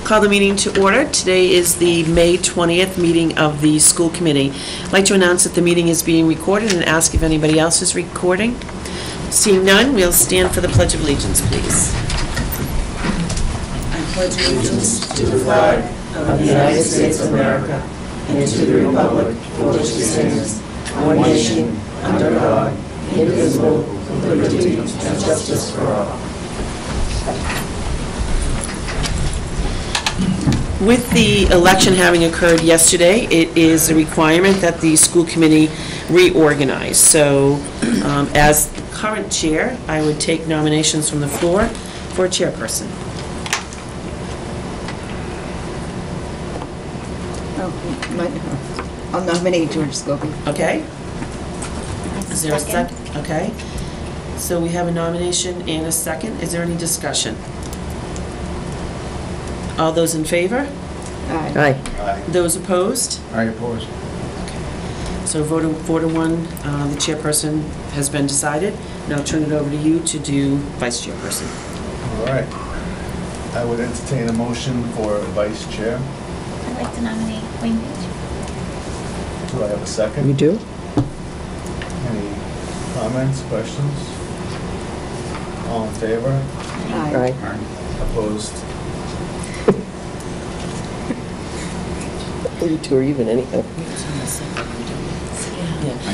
Call the meeting to order. Today is the May 20th meeting of the school committee. I'd like to announce that the meeting is being recorded and ask if anybody else is recording. Seeing none, we'll stand for the Pledge of Allegiance, please. I pledge allegiance to the flag of the United States of America and to the republic for which it stands, one nation, under God, indivisible, with liberty and justice for all. With the election having occurred yesterday, it is a requirement that the school committee reorganize. So, as current chair, I would take nominations from the floor for a chairperson. I'll nominate George Scobie. Okay. Is there a second? Okay. So we have a nomination and a second. Is there any discussion? All those in favor? Aye. Aye. Those opposed? I oppose. So vote of one, the chairperson has been decided. Now I'll turn it over to you to do vice chairperson. All right. I would entertain a motion for vice chair. I'd like to nominate Wayne Page. Do I have a second? You do? Any comments, questions? All in favor? Aye. Opposed? You two are even anyhow. I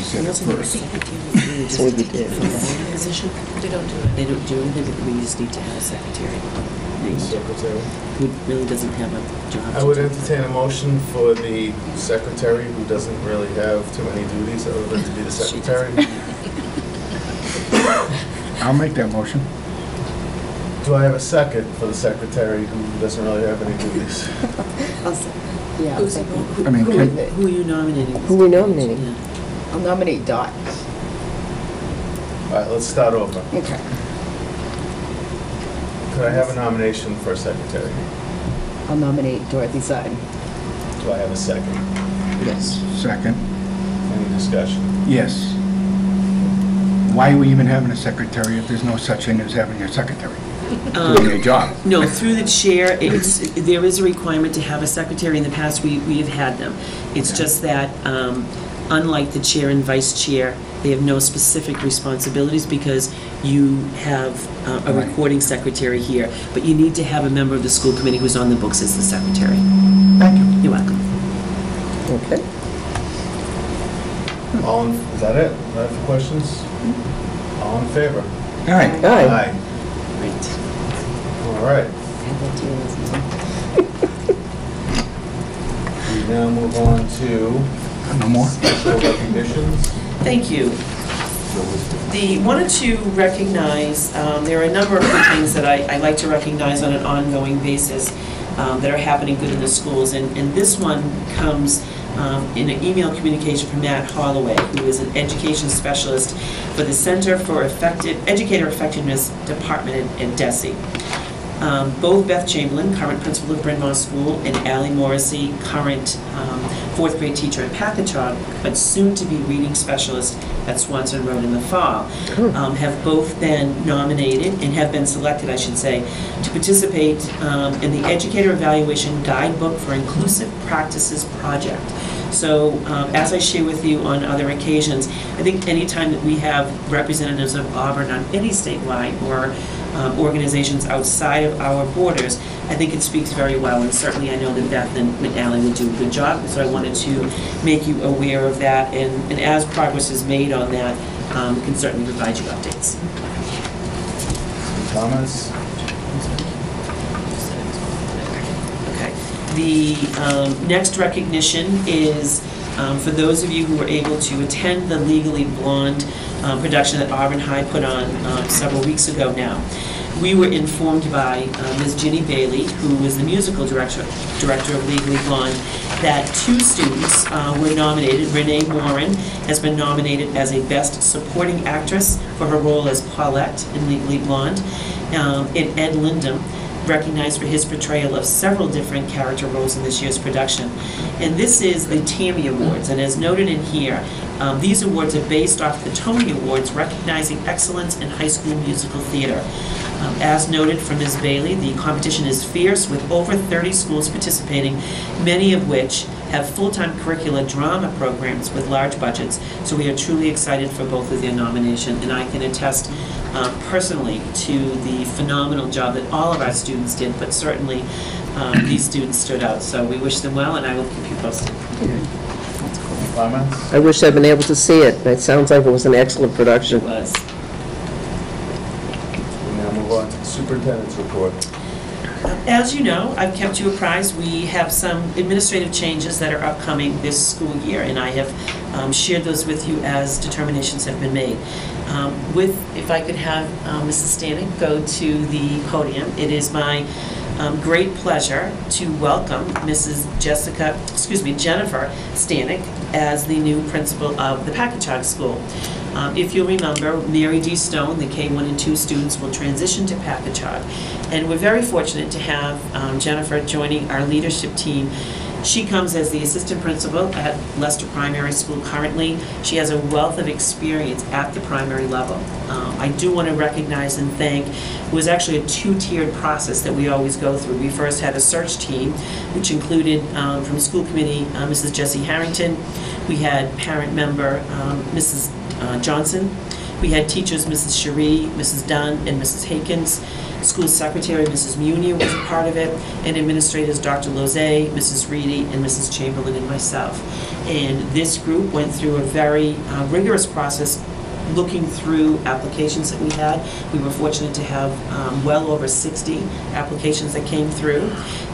said it first. So we did. Position? They don't do it. They don't do anything, but we just need to have a secretary. Secretary. Who really doesn't have a job. I would entertain a motion for the secretary who doesn't really have too many duties other than to be the secretary. I'll make that motion. Do I have a second for the secretary who doesn't really have any duties? Yeah. Who are you nominating? Who are we nominating? Yeah. I'll nominate Dot. All right, let's start over. Okay. Could I have a nomination for secretary? I'll nominate Dorothy Sutton. Do I have a second? Yes. Second. Any discussion? Yes. Why are we even having a secretary if there's no such thing as having a secretary doing their job? No, through the chair, there is a requirement to have a secretary. In the past, we have had them. It's just that, unlike the chair and vice chair, they have no specific responsibilities because you have a Right. recording secretary here. But you need to have a member of the school committee who's on the books as the secretary. Thank you. You're welcome. Okay. Is that it? Is that for questions? All in favor? All right. Aye. Great. All right. Add that to your list. We now move on to No more? special recognitions. Thank you. Wanted to recognize, there are a number of good things that I like to recognize on an ongoing basis that are happening good in the schools. And this one comes in an email communication from Matt Holloway, who is an education specialist for the Center for Educator Effectiveness Department at DESE. Both Beth Chamberlain, current principal of Bryn Mawr School, and Allie Morrissey, current fourth grade teacher at Packagug, but soon to be reading specialist at Swanson Road in the fall, have both been nominated, and have been selected, I should say, to participate in the Educator Evaluation Guidebook for Inclusive Practices project. So, as I share with you on other occasions, I think anytime that we have representatives of Auburn on any statewide or organizations outside of our borders, I think it speaks very well, and certainly I know that Beth and Allie will do a good job, so I wanted to make you aware of that, and as progress is made on that, we can certainly provide you updates. Any comments? Okay. The next recognition is for those of you who were able to attend the Legally Blonde production that Auburn High put on several weeks ago now. We were informed by Ms. Ginny Bailey, who is the musical director of Legally Blonde, that two students were nominated. Renee Warren has been nominated as a Best Supporting Actress for her role as Paulette in Legally Blonde, and Ed Lindham recognized for his portrayal of several different character roles in this year's production. And this is the Tammy Awards, and as noted in here, these awards are based off the Tony Awards recognizing excellence in high school musical theater. As noted from Ms. Bailey, the competition is fierce with over 30 schools participating, many of which have full-time curricula drama programs with large budgets. So we are truly excited for both of their nomination, and I can attest personally to the phenomenal job that all of our students did, but certainly these students stood out. So we wish them well, and I will keep you posted. Comments? I wish I'd been able to see it. It sounds like it was an excellent production. It was. We now move on to the superintendent's report. As you know, I've kept you apprised, we have some administrative changes that are upcoming this school year, and I have shared those with you as determinations have been made. If I could have Mrs. Stanek go to the podium, it is my great pleasure to welcome Jennifer Stanek as the new principal of the Packagug School. If you'll remember, Mary D. Stone, the K-1 and 2 students, will transition to Packagug. And we're very fortunate to have Jennifer joining our leadership team. She comes as the assistant principal at Leicester Primary School currently. She has a wealth of experience at the primary level. I do want to recognize and thank, it was actually a two-tiered process that we always go through. We first had a search team, which included from school committee, Mrs. Jessie Harrington. We had parent member, Mrs. Johnson. We had teachers, Mrs. Cherie, Mrs. Dunn, and Mrs. Hakins. School secretary, Mrs. Munier, was a part of it, and administrators, Dr. Lozay, Mrs. Reedy, and Mrs. Chamberlain, and myself. And this group went through a very rigorous process looking through applications that we had. We were fortunate to have well over 60 applications that came through,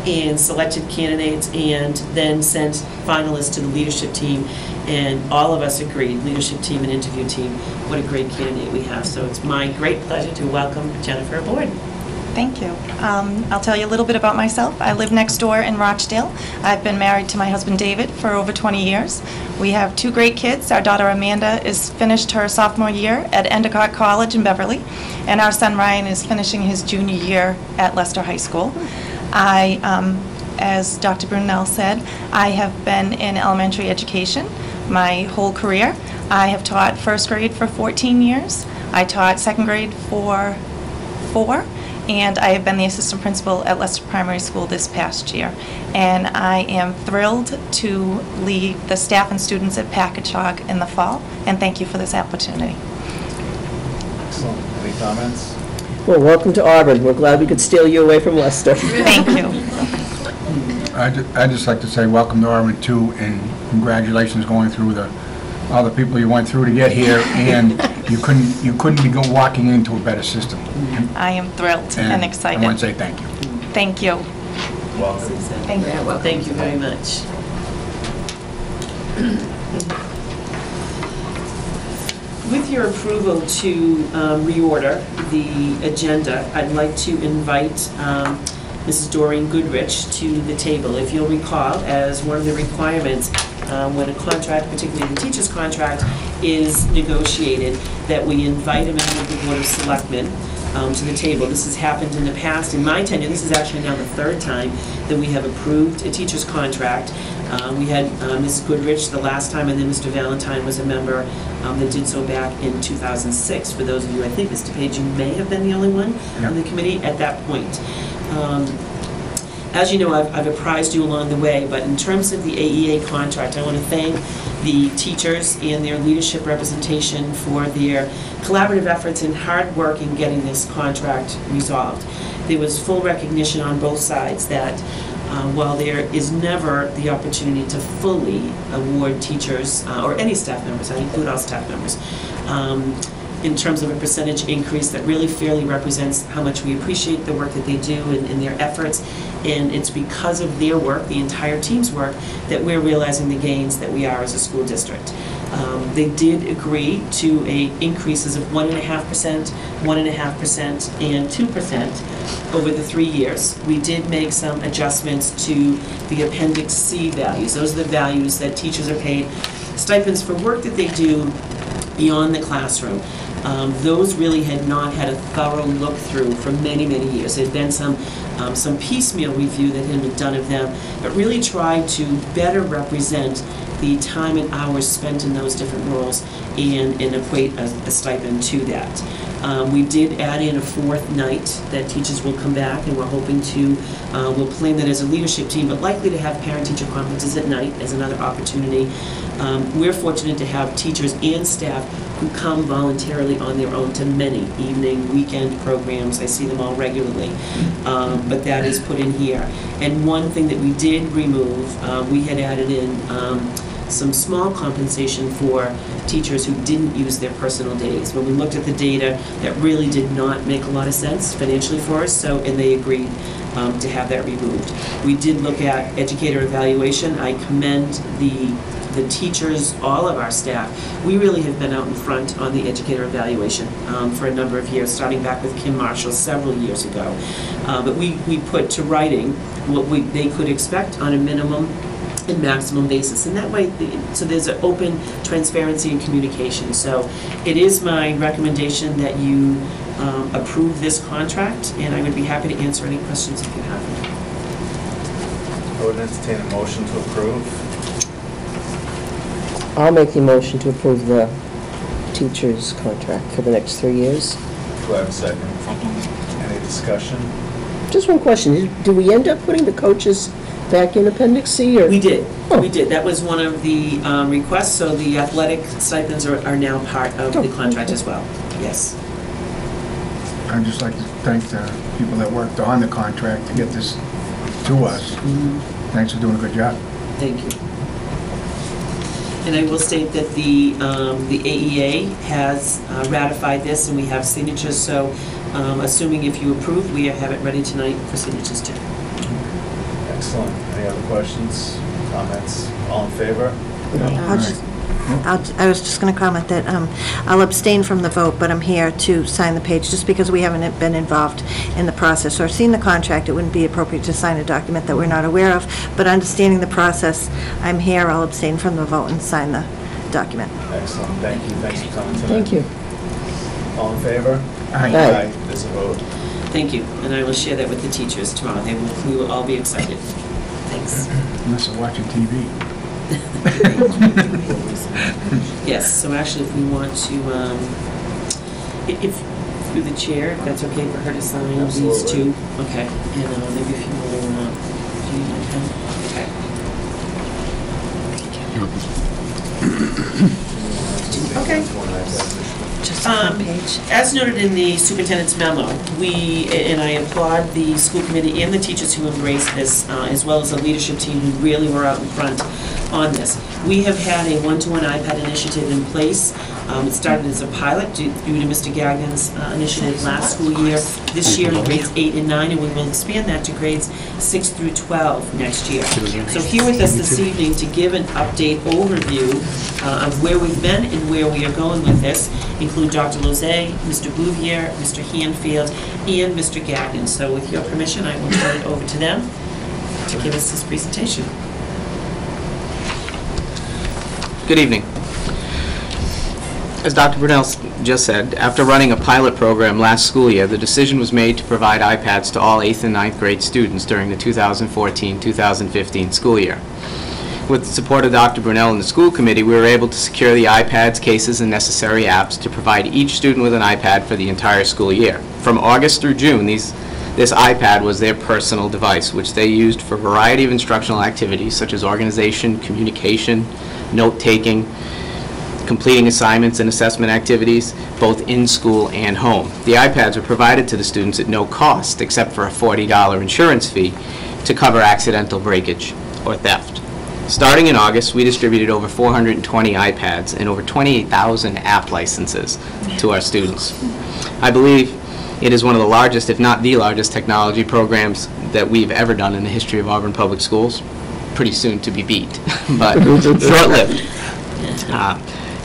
and selected candidates, and then sent finalists to the leadership team. And all of us agreed, leadership team and interview team, what a great candidate we have. So it's my great pleasure to welcome Jennifer aboard. Thank you. I'll tell you a little bit about myself. I live next door in Rochdale. I've been married to my husband David for over 20 years. We have 2 great kids. Our daughter Amanda is finished her sophomore year at Endicott College in Beverly, and our son Ryan is finishing his junior year at Leicester High School. As Dr. Brunel said, I have been in elementary education my whole career. I have taught first grade for 14 years. I taught second grade for 4. And I have been the assistant principal at Leicester Primary School this past year. And I am thrilled to lead the staff and students at Packagug in the fall, and thank you for this opportunity. Excellent. Any comments? Well, welcome to Auburn. We're glad we could steal you away from Leicester. Thank you. I'd just like to say welcome to Auburn too, and congratulations going through all the people you went through to get here, and you couldn't be walking into a better system. I am thrilled and excited. I want to say thank you. Thank you. Welcome. Thank you. Well, thank you very much. With your approval to reorder the agenda, I'd like to invite Mrs. Doreen Goodrich to the table. If you'll recall, as one of the requirements when a contract, particularly the teacher's contract, is negotiated, that we invite a member of the Board of Selectmen to the table. This has happened in the past. In my tenure, this is actually now the 3rd time that we have approved a teacher's contract. We had Ms. Goodrich the last time, and then Mr. Valentine was a member that did so back in 2006. For those of you, I think, Mr. Page, you may have been the only one on the committee at that point. As you know, I've apprised you along the way, but in terms of the AEA contract, I want to thank the teachers and their leadership representation for their collaborative efforts and hard work in getting this contract resolved. There was full recognition on both sides that while there is never the opportunity to fully award teachers or any staff members, I include all staff members, in terms of a percentage increase that really fairly represents how much we appreciate the work that they do and their efforts. And it's because of their work, the entire team's work, that we're realizing the gains that we are as a school district. They did agree to increases of 1.5%, 1.5%, and 2% over the 3 years. We did make some adjustments to the Appendix C values. Those are the values that teachers are paid stipends for work that they do beyond the classroom. Those really had not had a thorough look through for many, many years. There had been some piecemeal review that had been done of them, but really tried to better represent the time and hours spent in those different roles and equate a stipend to that. We did add in a fourth night that teachers will come back, and we're hoping to, we'll plan that as a leadership team, but likely to have parent-teacher conferences at night as another opportunity. We're fortunate to have teachers and staff who come voluntarily on their own to many evening, weekend programs. I see them all regularly, but that is put in here. And one thing that we did remove, we had added in some small compensation for teachers who didn't use their personal days. When we looked at the data, that really did not make a lot of sense financially for us, and they agreed to have that removed. We did look at educator evaluation. I commend the teachers, all of our staff. We really have been out in front on the educator evaluation for a number of years, starting back with Kim Marshall several years ago. But we put to writing what they could expect on a minimum and maximum basis, and that way, so there's an open transparency and communication. So it is my recommendation that you approve this contract, and I would be happy to answer any questions if you have them. I would entertain a motion to approve. I'll make the motion to approve the teacher's contract for the next 3 years. Do I have a second? Second. Any discussion? Just one question, do we end up putting the coaches back in Appendix C, or? We did. Oh. We did. That was one of the requests, so the athletic stipends are now part of the contract as well. Yes. I'd just like to thank the people that worked on the contract to get this to us. Thanks for doing a good job. Thank you. And I will state that the AEA has ratified this, and we have signatures, so assuming if you approve, we have it ready tonight for signatures too. Excellent. Any other questions, comments? All in favor? I was just going to comment that I'll abstain from the vote, but I'm here to sign the page, just because we haven't been involved in the process or seen the contract. It wouldn't be appropriate to sign a document that we're not aware of, but understanding the process, I'm here. I'll abstain from the vote and sign the document. Excellent. Thank you. Thanks for coming tonight. Thank you. All in favor? Aye. Aye. There's a vote. Thank you, and I will share that with the teachers tomorrow. We will all be excited. Thanks. Unless they're watching TV. Yes, so actually, if we want to, if through the chair, if that's okay for her to sign these Absolutely. two? Okay, and maybe if you will, do you need a pen? Okay. Just the front page. As noted in the superintendent's memo, and I applaud the school committee and the teachers who embraced this, as well as the leadership team who really were out in front on this. We have had a one-to-one iPad initiative in place. It started as a pilot due to Mr. Gagnon's initiative last school year. This year in grades 8 and 9, and we will expand that to grades 6 through 12 next year. So here with us this evening to give an update overview of where we've been and where we are going with this include Dr. Lozay, Mr. Bouvier, Mr. Hanfield, and Mr. Gagnon. So with your permission, I will turn it over to them to give us this presentation. Good evening. As Dr. Brunel just said, after running a pilot program last school year, the decision was made to provide iPads to all 8th and 9th grade students during the 2014-2015 school year. With the support of Dr. Brunel and the school committee, we were able to secure the iPads, cases, and necessary apps to provide each student with an iPad for the entire school year. From August through June, this iPad was their personal device, which they used for a variety of instructional activities such as organization, communication, note-taking, completing assignments and assessment activities, both in school and home. The iPads were provided to the students at no cost, except for a $40 insurance fee to cover accidental breakage or theft. Starting in August, we distributed over 420 iPads and over 28,000 app licenses to our students. I believe it is one of the largest, if not the largest, technology programs that we've ever done in the history of Auburn Public Schools. Pretty soon to be beat, but short-lived.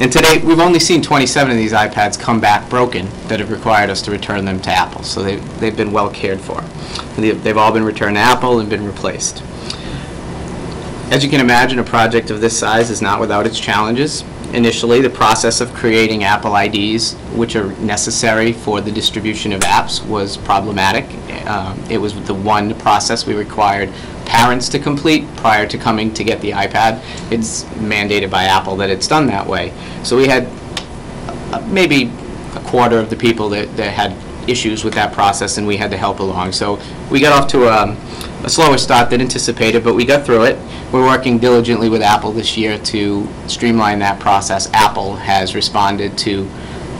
And today, we've only seen 27 of these iPads come back broken that have required us to return them to Apple, so they've been well cared for. They've all been returned to Apple and been replaced. As you can imagine, a project of this size is not without its challenges. initially, the process of creating Apple IDs, which are necessary for the distribution of apps, was problematic. It was the one process we required parents to complete prior to coming to get the iPad. It's mandated by Apple that it's done that way. So we had maybe a quarter of the people that had issues with that process, and we had to help along. So we got off to a slower start than anticipated, but we got through it. We're working diligently with Apple this year to streamline that process. Apple has responded to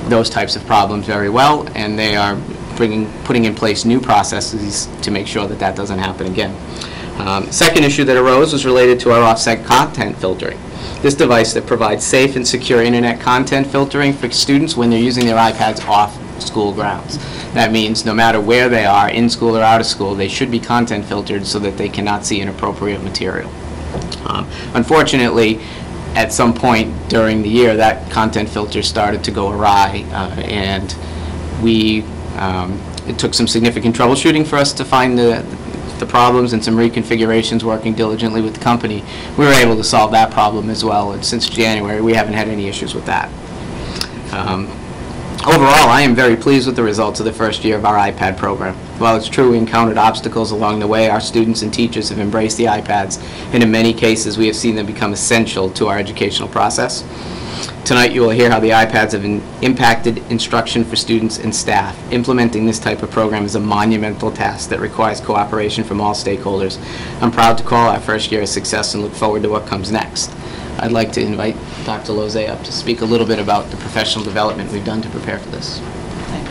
those types of problems very well, and they are putting in place new processes to make sure that that doesn't happen again. Second issue that arose was related to our offset content filtering. This device that provides safe and secure internet content filtering for students when they're using their iPads off school grounds. That means no matter where they are, in school or out of school, they should be content filtered so that they cannot see inappropriate material. Unfortunately, at some point during the year, that content filter started to go awry, and it took some significant troubleshooting for us to find the problems and some reconfigurations, working diligently with the company. We were able to solve that problem as well, and since January, we haven't had any issues with that. Overall, I am very pleased with the results of the first year of our iPad program. While it's true we encountered obstacles along the way, our students and teachers have embraced the iPads, and in many cases we have seen them become essential to our educational process. Tonight you will hear how the iPads have impacted instruction for students and staff. Implementing this type of program is a monumental task that requires cooperation from all stakeholders. I'm proud to call our first year a success and look forward to what comes next. I'd like to invite Dr. Lozay up to speak a little bit about the professional development we've done to prepare for this. Thank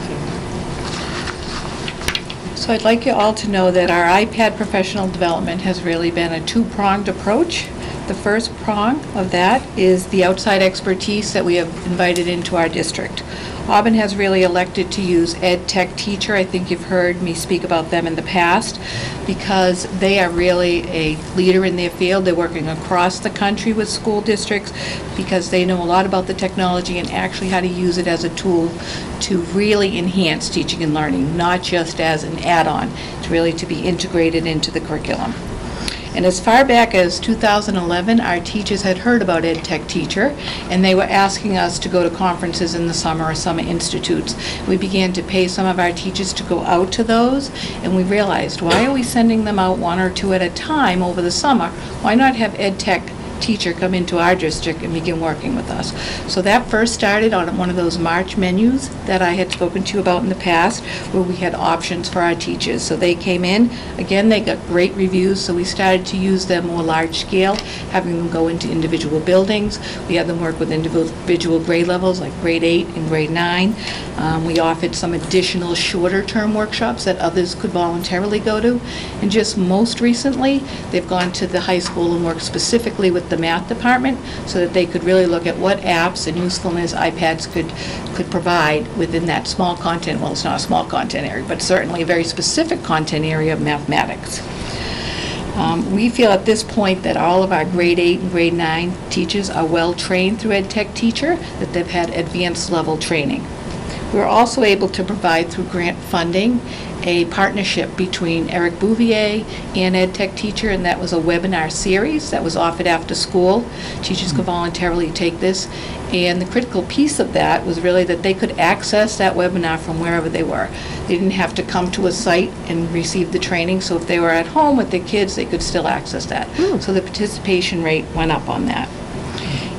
you. So I'd like you all to know that our iPad professional development has really been a two-pronged approach. The first prong of that is the outside expertise that we have invited into our district. Auburn has really elected to use Ed Tech Teacher. I think you've heard me speak about them in the past, because they are really a leader in their field. They're working across the country with school districts because they know a lot about the technology and actually how to use it as a tool to really enhance teaching and learning, not just as an add-on. It's really to be integrated into the curriculum. And as far back as 2011, our teachers had heard about Ed Tech Teacher, and they were asking us to go to conferences in the summer or summer institutes. We began to pay some of our teachers to go out to those, and we realized, why are we sending them out one or two at a time over the summer? Why not have Ed Tech Teacher come into our district and begin working with us? So that first started on one of those March menus that I had spoken to you about in the past, where we had options for our teachers. So they came in, again, they got great reviews, so we started to use them more large scale, having them go into individual buildings. We had them work with individual grade levels, like grade 8 and grade 9. We offered some additional shorter term workshops that others could voluntarily go to. And just most recently, they've gone to the high school and worked specifically with the math department so that they could really look at what apps and usefulness iPads could provide within that small content, well, it's not a small content area, but certainly a very specific content area of mathematics. We feel at this point that all of our grade 8 and grade 9 teachers are well trained through Ed Tech Teacher, that they've had advanced level training. We're also able to provide through grant funding a partnership between Eric Bouvier and Ed Tech Teacher, and that was a webinar series that was offered after school. Teachers could voluntarily take this, and the critical piece of that was really that they could access that webinar from wherever they were. They didn't have to come to a site and receive the training, so if they were at home with their kids, they could still access that. So the participation rate went up on that.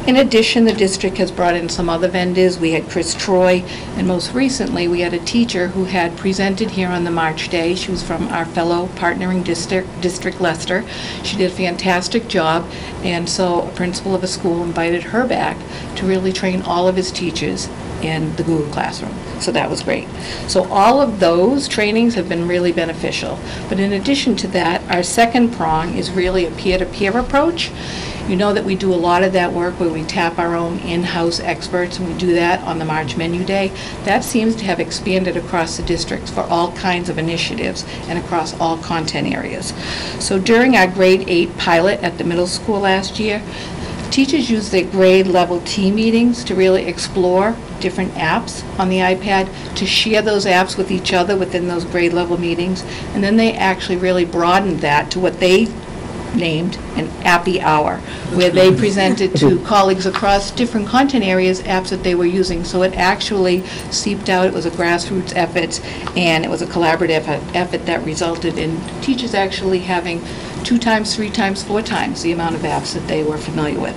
In addition, the district has brought in some other vendors. We had Chris Troy, and most recently we had a teacher who had presented here on the March day. She was from our fellow partnering district, Leicester. She did a fantastic job, and so a principal of a school invited her back to really train all of his teachers in the Google Classroom. So that was great. So all of those trainings have been really beneficial. But in addition to that, our second prong is really a peer-to-peer approach. You know that we do a lot of that work where we tap our own in-house experts, and we do that on the March menu day. That seems to have expanded across the districts for all kinds of initiatives and across all content areas. So during our grade 8 pilot at the middle school last year, teachers used their grade level team meetings to really explore different apps on the iPad, to share those apps with each other within those grade level meetings, and then they actually really broadened that to what they named an Appy Hour, where they presented to colleagues across different content areas apps that they were using. So it actually seeped out. It was a grassroots effort, and it was a collaborative effort that resulted in teachers actually having 2 times, 3 times, 4 times the amount of apps that they were familiar with.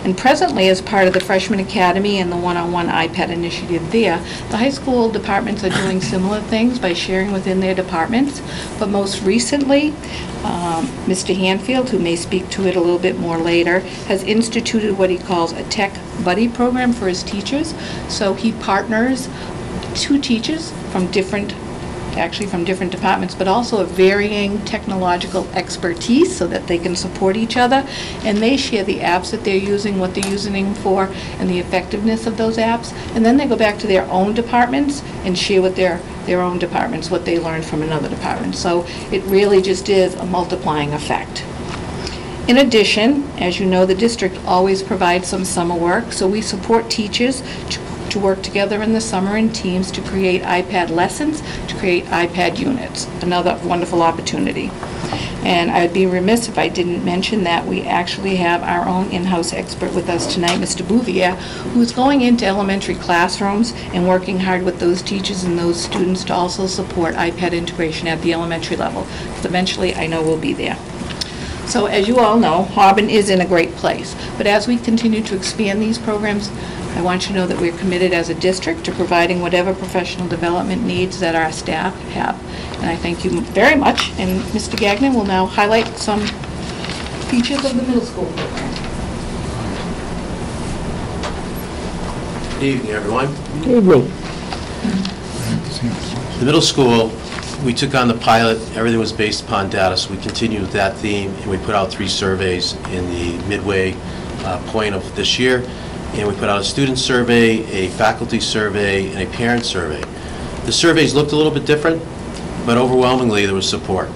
And presently, as part of the Freshman Academy and the one-on-one iPad initiative there, the high school departments are doing similar things by sharing within their departments. But most recently, Mr. Hanfield, who may speak to it a little bit more later, has instituted what he calls a Tech Buddy program for his teachers. So he partners 2 teachers from different departments, but also of varying technological expertise so that they can support each other. And they share the apps that they're using, what they're using them for, and the effectiveness of those apps. And then they go back to their own departments and share with their own departments what they learned from another department. So it really just is a multiplying effect. In addition, as you know, the district always provides some summer work, so we support teachers to work together in the summer in teams to create iPad lessons, to create iPad units. Another wonderful opportunity. And I'd be remiss if I didn't mention that we actually have our own in-house expert with us tonight, Mr. Bouvier, who's going into elementary classrooms and working hard with those teachers and those students to also support iPad integration at the elementary level. So eventually, I know we'll be there. So as you all know, Auburn is in a great place. But as we continue to expand these programs, I want you to know that we're committed as a district to providing whatever professional development needs that our staff have. And I thank you very much. And Mr. Gagnon will now highlight some features of the middle school program. Good evening, everyone. Good evening. The middle school, we took on the pilot. Everything was based upon data, so we continued with that theme, and we put out 3 surveys in the midway point of this year. And we put out a student survey, a faculty survey, and a parent survey. The surveys looked a little bit different, but overwhelmingly there was support.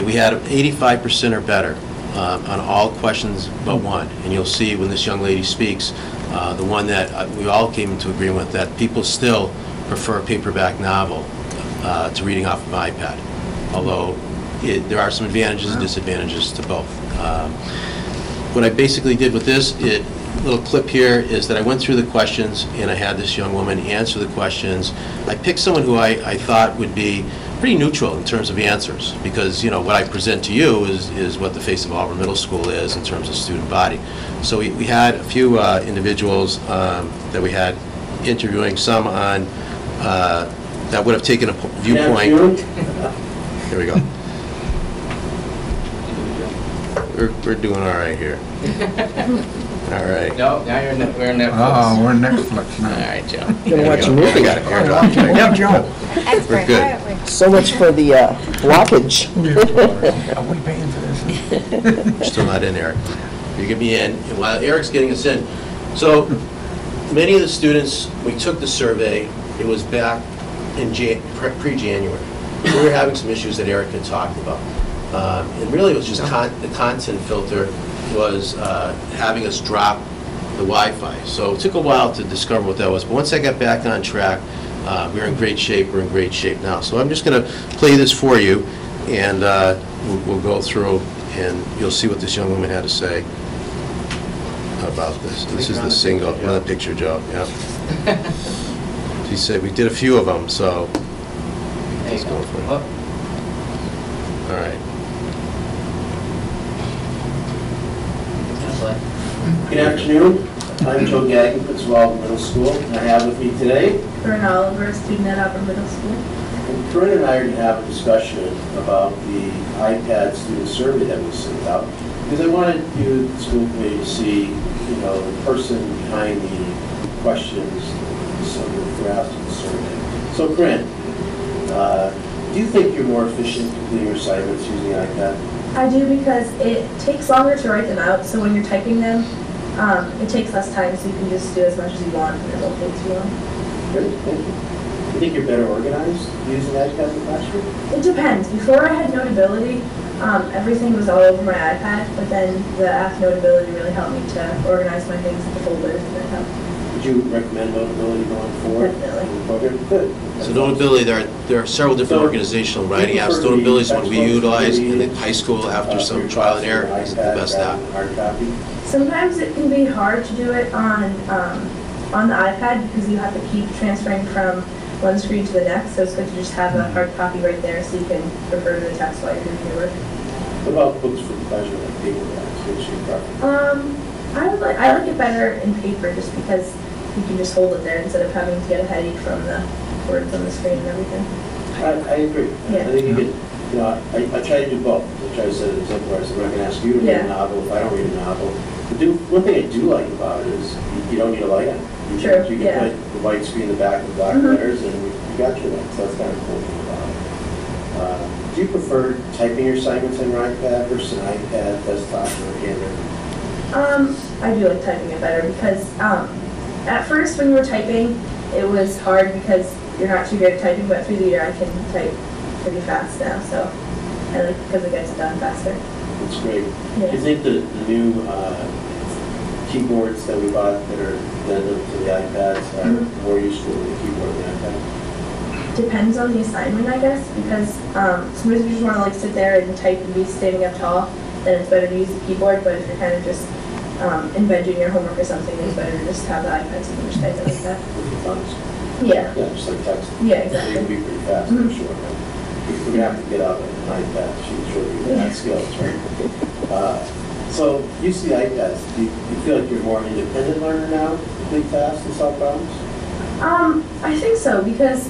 We had 85% or better on all questions but one. And you'll see when this young lady speaks, the one that we all came into agreement with, that people still prefer a paperback novel to reading off of an iPad, although there are some advantages and disadvantages to both. What I basically did with this little clip here is that I went through the questions and I had this young woman answer the questions. I picked someone who I thought would be pretty neutral in terms of answers, because what I present to you is what the face of Auburn Middle School is in terms of student body. So we had a few individuals that we had interviewing, some on that would have taken a viewpoint. Here we go. We're doing all right here. All right. No, now we're in Netflix. Oh, we're in Netflix now. All right, Joe. Gonna watch a movie. I got it. Here, Yeah, Joe. we're good. So much for the blockage. Are we paying for this? Still not in, Eric. You get me in, and while Eric's getting us in. So many of the students, we took the survey, it was back in pre-January. We were having some issues that Eric had talked about. And really it was just the content filter was having us drop the Wi-Fi. So it took a while to discover what that was. But once I got back on track, we're in great shape. We're in great shape now. So I'm just going to play this for you, and we'll go through, and you'll see what this young woman had to say about this. This is the single, another picture, Joe. Yeah. She said we did a few of them, so let's go for it. All right. Good afternoon. I'm Joe Gagnon, principal of Auburn Middle School. I have with me today Corinne Oliver, student at Auburn Middle School. And Corinne and I are going to have a discussion about the iPad student survey that we sent out, because I wanted you, the school committee, to see, the person behind the questions, some of the drafts of the survey. So, Corinne, do you think you're more efficient completing your assignments using the iPad? I do, because it takes longer to write them out, so when you're typing them, it takes less time, so you can just do as much as you want, and it won't take too long. Good, thank you. You think you're better organized using iPad in the classroom? It depends. Before I had Notability, everything was all over my iPad, but then the app Notability really helped me to organize my things into folders, and it helped. Would you recommend Notability going forward? Definitely. in the program? Good. So Notability, there are several different organizational writing apps. Notability is one we utilize in the high school after some trial and error. It's the best app. Hard copy. Sometimes it can be hard to do it on the iPad because you have to keep transferring from one screen to the next, so it's good to just have a hard copy right there so you can refer to the text while you're doing your work. What about books for pleasure, like paperbacks? What's your preference? I like it better in paper just because you can just hold it there instead of having to get a headache from the words on the screen and everything. I agree. Yeah. I think you get, you know, I try to do both. I try to set an example where I'm not going to ask you to read a novel if I don't read a novel. But one thing I do like about it is you don't need a light on. You can put the white screen in the back with black letters and you got your light. So that's kind of cool thing about it. Do you prefer typing your assignments on your iPad versus an iPad, desktop, or handwritten? I do like typing it better because at first when you were typing, it was hard because you're not too good at typing, but through the year I can type pretty fast now, so I like because it gets done faster. That's great. Yeah. Do you think the new keyboards that we bought that are addendum to the iPads are more useful than the keyboard on the iPad? Depends on the assignment, I guess, because sometimes if you just want to like sit there and type and be standing up tall, then it's better to use the keyboard, but if you're kind of just inventing your homework or something, it's better to just have the iPad so you can just type it like that. With the thumbs? Yeah. Yeah, just like text. Yeah, exactly. It can be pretty fast, I'm sure. But we're going to have to get out an iPad. She's really good at skills, right? So, use the iPads. Do you feel like you're more an independent learner now, complete tasks and solve problems? I think so, because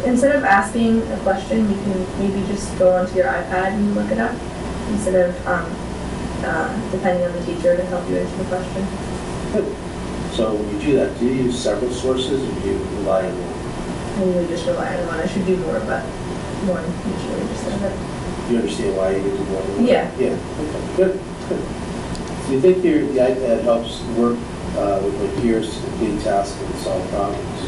instead of asking a question, you can maybe just go onto your iPad and look it up, instead of depending on the teacher to help you answer the question. Good. So when you do that, do you use several sources or do you rely on one? I usually just rely on one. I should do more, but one usually just does it. Do you understand why you do more than one? Yeah. Yeah, okay, good. Do you think the iPad helps work with my peers to complete tasks and solve problems?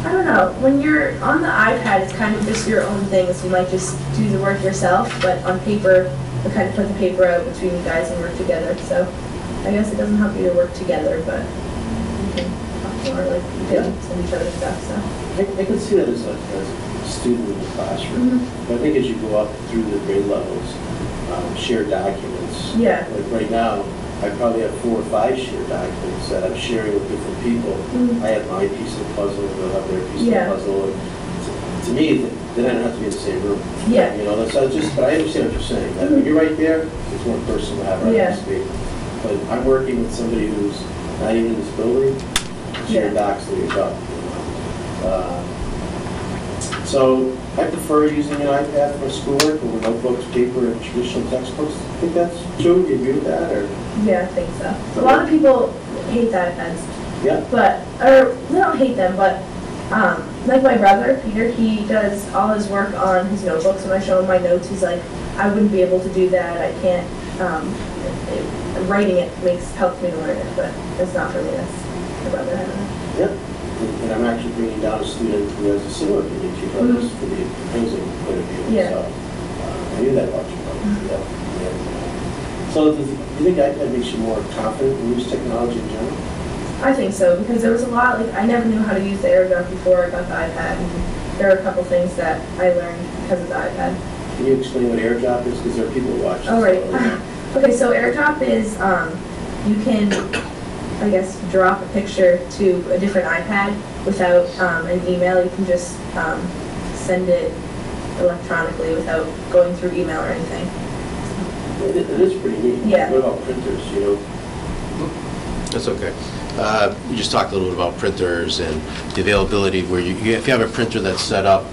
I don't know. When you're on the iPad, it's kind of just your own thing, so you might just do the work yourself, but on paper, you kind of put the paper out between you guys and work together, so I guess it doesn't help you to work together, but you can talk more, like, you can send each other stuff, so. I can see that as a student in the classroom. But I think as you go up through the grade levels, shared documents. Yeah. Like right now, I probably have 4 or 5 shared documents that I'm sharing with different people. I have my piece of the puzzle, they'll have their piece of the puzzle. And to me, then I don't have to be in the same room. Yeah. You know, that's just, but I understand what you're saying. That when you're right there, it's one person to have right next to me. But I'm working with somebody who's not even in this building, shared docs that we've got. So I prefer using an iPad for schoolwork over notebooks, paper, and traditional textbooks. I think that's true. Do you agree with that? Or? Yeah, I think so. A lot of people hate the iPads. Yeah. Or they don't hate them, but like my brother, Peter, he does all his work on his notebooks. When I show him my notes, he's like, I wouldn't be able to do that. I can't. Writing it helps me to learn it, but it's not for me. That's my brother. I don't know. Yeah. And I'm actually bringing down a student who has a similar opinion to yours for the opposing point of view. Yeah. So I knew that about you. So do you think iPad makes you more confident in use technology in general? I think so, because there was a lot, like, I never knew how to use the AirDrop before I got the iPad, and there are a couple things that I learned because of the iPad. Can you explain what AirDrop is? Because there are people watching. Oh, right. Okay, so AirDrop is, you can, I guess, drop a picture to a different iPad without an email. You can just send it electronically without going through email or anything. It is pretty neat. Yeah. What about printers, you know? That's okay. You just talked a little bit about printers and the availability where if you have a printer that's set up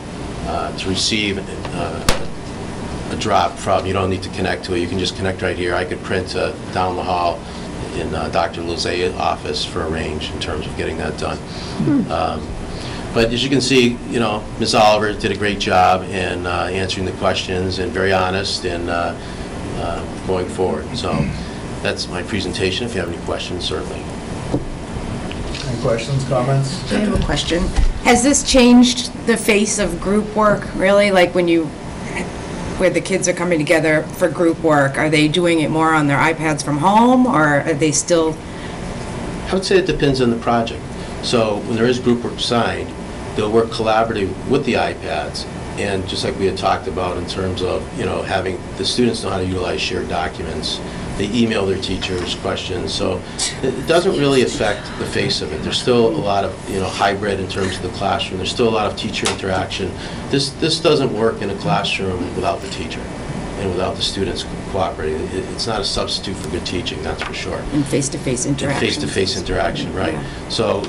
to receive a drop from, you don't need to connect to it. You can just connect right here. I could print down the hall in Dr. Lozay's office for a range in terms of getting that done. But as you can see, you know, Ms. Oliver did a great job in answering the questions and very honest in going forward. So that's my presentation. If you have any questions, certainly. Any questions, comments? I have a question. Has this changed the face of group work, really? Like where the kids are coming together for group work, are they doing it more on their iPads from home, or are they still I would say it depends on the project. So when there is group work assigned, they'll work collaboratively with the iPads, and just like we had talked about in terms of, having the students know how to utilize shared documents, they email their teachers questions, so it doesn't really affect the face of it. There's still a lot of, hybrid in terms of the classroom. There's still a lot of teacher interaction. This doesn't work in a classroom without the teacher and without the students cooperating. It's not a substitute for good teaching, that's for sure. And face-to-face interaction. Face-to-face interaction, right. So,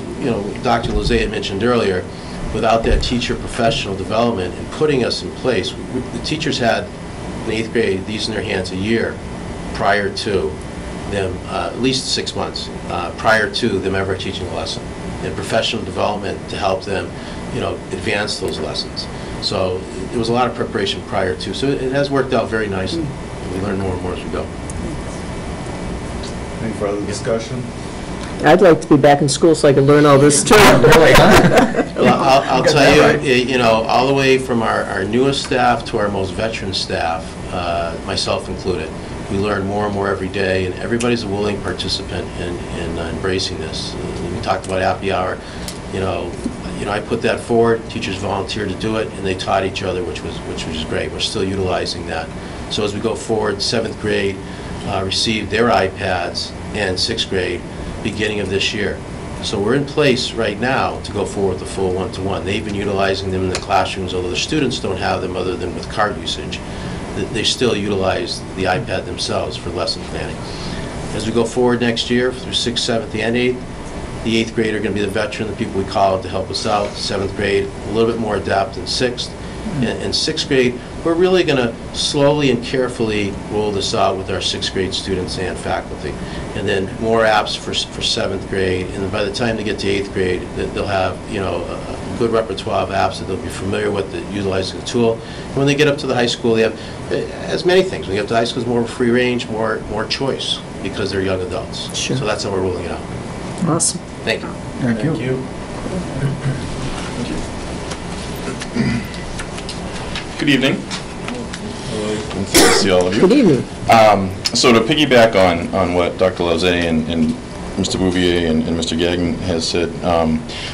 Dr. Lozay had mentioned earlier, without that teacher professional development and putting us in place, the teachers had in 8th grade these in their hands a year prior to them, at least 6 months, prior to them ever teaching a lesson, and professional development to help them, advance those lessons. So there was a lot of preparation prior to, so it has worked out very nicely. We learn more and more as we go. Any further discussion? I'd like to be back in school so I can learn all this too. Well, I'll tell you, all the way from our newest staff to our most veteran staff, myself included, we learn more and more every day, and everybody's a willing participant in embracing this. We talked about happy hour. I put that forward. Teachers volunteered to do it, and they taught each other, which was great. We're still utilizing that. So as we go forward, 7th grade received their iPads, and 6th grade beginning of this year. So we're in place right now to go forward with the full one-to-one. They've been utilizing them in the classrooms, although the students don't have them other than with card usage. They still utilize the iPad themselves for lesson planning. As we go forward next year through 6th, 7th, and 8th, the 8th grade are going to be the veteran, the people we call to help us out. 7th grade, a little bit more adept than 6th. And 6th grade, we're really going to slowly and carefully roll this out with our 6th grade students and faculty. And then more apps for 7th grade. And then by the time they get to 8th grade, they'll have, a good repertoire of apps that they'll be familiar with, utilizing the tool. And when they get up to the high school, they have, as many things. When they get to high school, it's more free range, more choice, because they're young adults. Sure. So that's how we're rolling it out. Awesome. Thank you. Thank you. Good evening. Good to see all of you. Good evening. So to piggyback on what Dr. Lozay and Mr. Bouvier and Mr. Gagnon has said,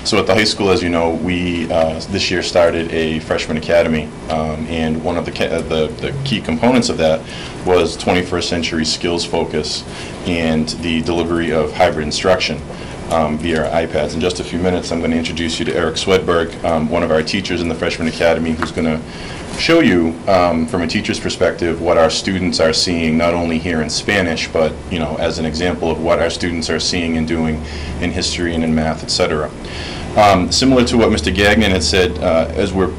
so at the high school, as you know, we this year started a freshman academy, and one of the key components of that was 21st century skills focus and the delivery of hybrid instruction via our iPads. In just a few minutes, I'm going to introduce you to Eric Swedberg, one of our teachers in the freshman academy, who's going to show you from a teacher's perspective what our students are seeing, not only here in Spanish, but as an example of what our students are seeing and doing in history and in math, etc. Similar to what Mr. Gagnon had said, as we're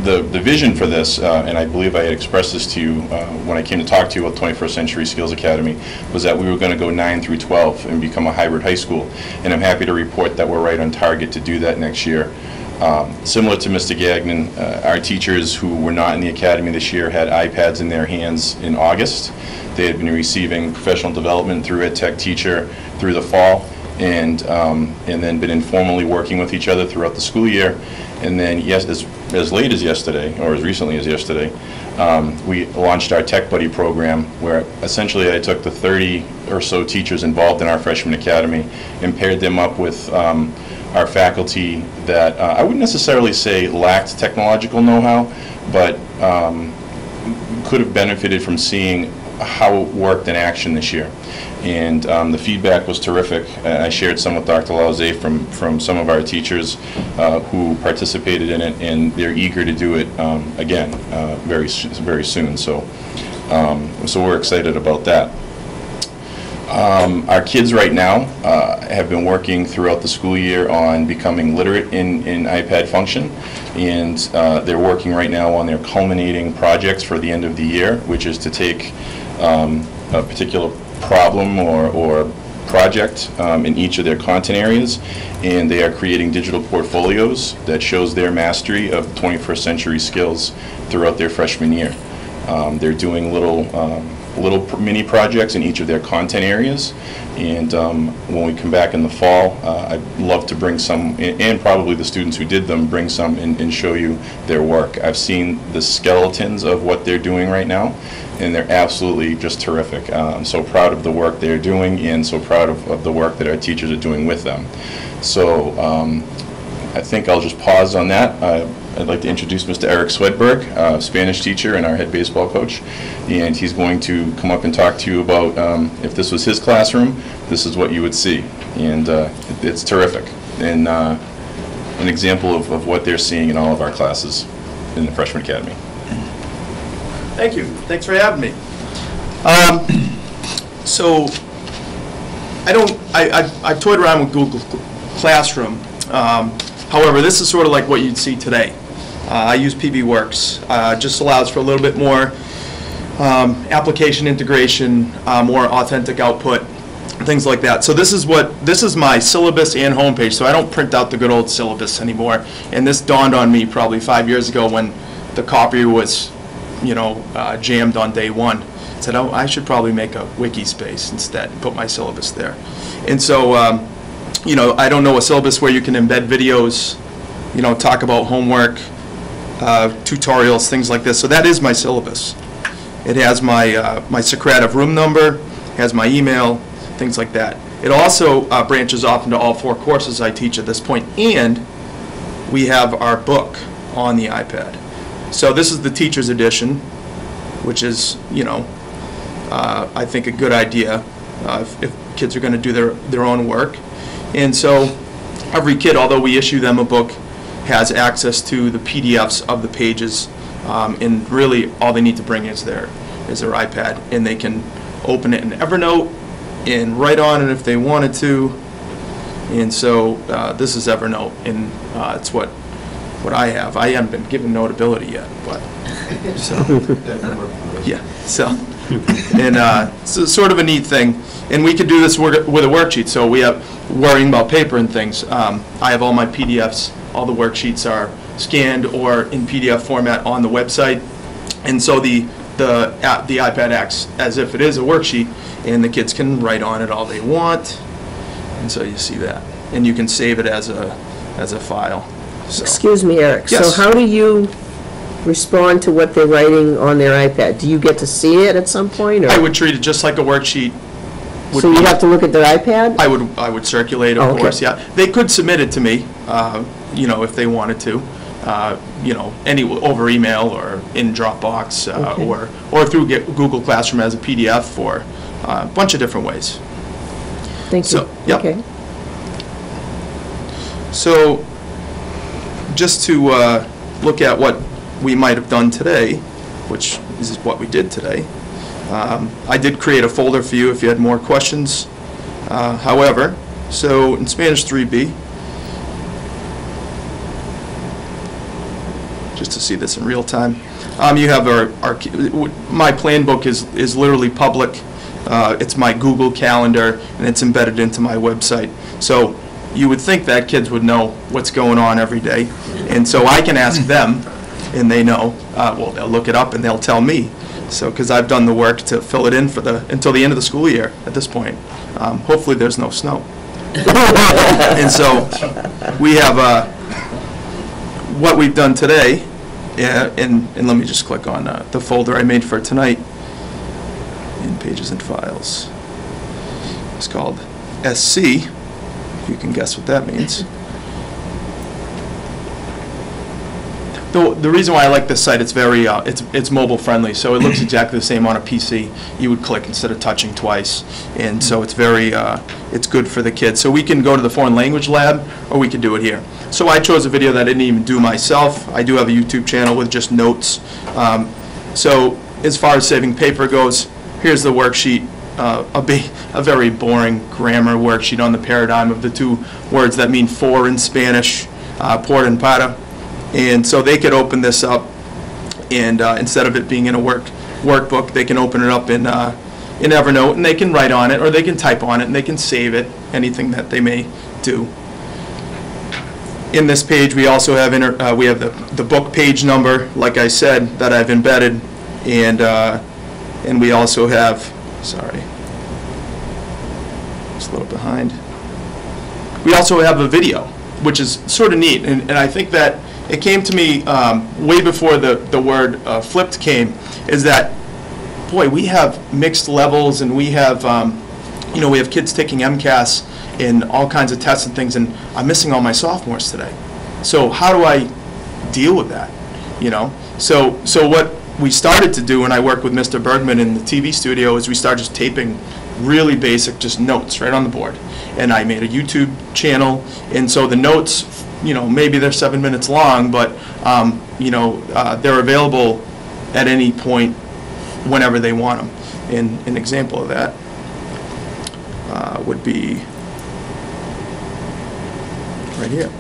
the vision for this, and I believe I had expressed this to you when I came to talk to you about 21st Century Skills Academy, was that we were going to go 9 through 12 and become a hybrid high school. And I'm happy to report that we're right on target to do that next year. Similar to Mr. Gagnon, our teachers who were not in the academy this year had iPads in their hands in August. They had been receiving professional development through EdTech Teacher through the fall, and then been informally working with each other throughout the school year. And then, yes, as late as yesterday, or as recently as yesterday, we launched our Tech Buddy program, where essentially I took the 30 or so teachers involved in our freshman academy and paired them up with our faculty that I wouldn't necessarily say lacked technological know-how, but could have benefited from seeing how it worked in action this year. And the feedback was terrific. I shared some with Dr. Lozay from some of our teachers who participated in it, and they're eager to do it again very soon. So we're excited about that. Our kids right now have been working throughout the school year on becoming literate in iPad function, and they're working right now on their culminating projects for the end of the year, which is to take a particular problem or project in each of their content areas, and they are creating digital portfolios that shows their mastery of 21st century skills throughout their freshman year. They're doing little little mini projects in each of their content areas. And when we come back in the fall, I'd love to bring some, and probably the students who did them, bring some and show you their work. I've seen the skeletons of what they're doing right now, and they're absolutely just terrific. I'm so proud of the work they're doing, and so proud of the work that our teachers are doing with them. So I think I'll just pause on that. I'd like to introduce Mr. Eric Swedberg, Spanish teacher and our head baseball coach, and he's going to come up and talk to you about if this was his classroom, this is what you would see, and it's terrific, and an example of what they're seeing in all of our classes in the Freshman Academy. Thank you. Thanks for having me. So I've toyed around with Google Classroom. However, this is sort of like what you'd see today. I use PBWorks. Just allows for a little bit more application integration, more authentic output, things like that. So this is my syllabus and homepage. So I don't print out the good old syllabus anymore. And this dawned on me probably 5 years ago when the copier was, jammed on day one. I said, oh, I should probably make a wiki space instead and put my syllabus there. And so, I don't know a syllabus where you can embed videos, talk about homework, tutorials, things like this. So that is my syllabus. It has my Socrative room number, has my email, things like that. It also branches off into all 4 courses I teach at this point, and we have our book on the iPad. So this is the teacher's edition, which is, I think a good idea if kids are going to do their own work. And so every kid, although we issue them a book, has access to the PDFs of the pages, and really all they need to bring is their iPad, and they can open it in Evernote and write on it if they wanted to. And so this is Evernote, and it's what I have. I haven't been given Notability yet, but so yeah. So and it's sort of a neat thing, and we could do this with a worksheet. So we have worrying about paper and things. I have all my PDFs. All the worksheets are scanned or in PDF format on the website, and so the iPad acts as if it is a worksheet, and the kids can write on it all they want. And so you see that, and you can save it as a file. So. Excuse me, Eric. Yes. So how do you respond to what they're writing on their iPad? Do you get to see it at some point? Or? I would treat it just like a worksheet. So you have to look at their iPad? I would circulate, of course, yeah. They could submit it to me, if they wanted to, over email or in Dropbox, Okay. or through Google Classroom as a PDF, or a bunch of different ways. Thank you. So, yep. Okay. So, just to look at what we might have done today, which is what we did today, I did create a folder for you if you had more questions. However, so in Spanish 3B, just to see this in real time, you have my plan book is literally public. It's my Google Calendar, and it's embedded into my website. So you would think that kids would know what's going on every day, and so I can ask them, and they know. Well, they'll look it up and they'll tell me. So, because I've done the work to fill it in until the end of the school year at this point. Hopefully there's no snow. And so we have what we've done today, and let me just click on the folder I made for tonight in Pages and Files. It's called SC, if you can guess what that means. The reason why I like this site, it's very it's mobile friendly, so it looks exactly the same on a PC. You would click instead of touching twice, and so it's very it's good for the kids. So we can go to the foreign language lab, or we can do it here. So I chose a video that I didn't even do myself. I do have a YouTube channel with just notes. So as far as saving paper goes, here's the worksheet. A very boring grammar worksheet on the paradigm of the 2 words that mean for in Spanish, por and para. And so they could open this up, and instead of it being in a workbook, they can open it up in Evernote, and they can write on it, or they can type on it, and they can save it, anything that they may do. In this page, we also have the book page number, like I said, that I've embedded, and And we also have, sorry, just a little behind. We also have a video, which is sort of neat, and I think that it came to me way before the word flipped came, is that, boy, we have mixed levels, and we have, we have kids taking MCAS and all kinds of tests and things, and I'm missing all my sophomores today. So how do I deal with that, So what we started to do when I worked with Mr. Bergman in the TV studio is we started just taping really basic just notes right on the board. And I made a YouTube channel, and so the notes, maybe they're 7 minutes long, but, they're available at any point whenever they want them. And an example of that would be right here.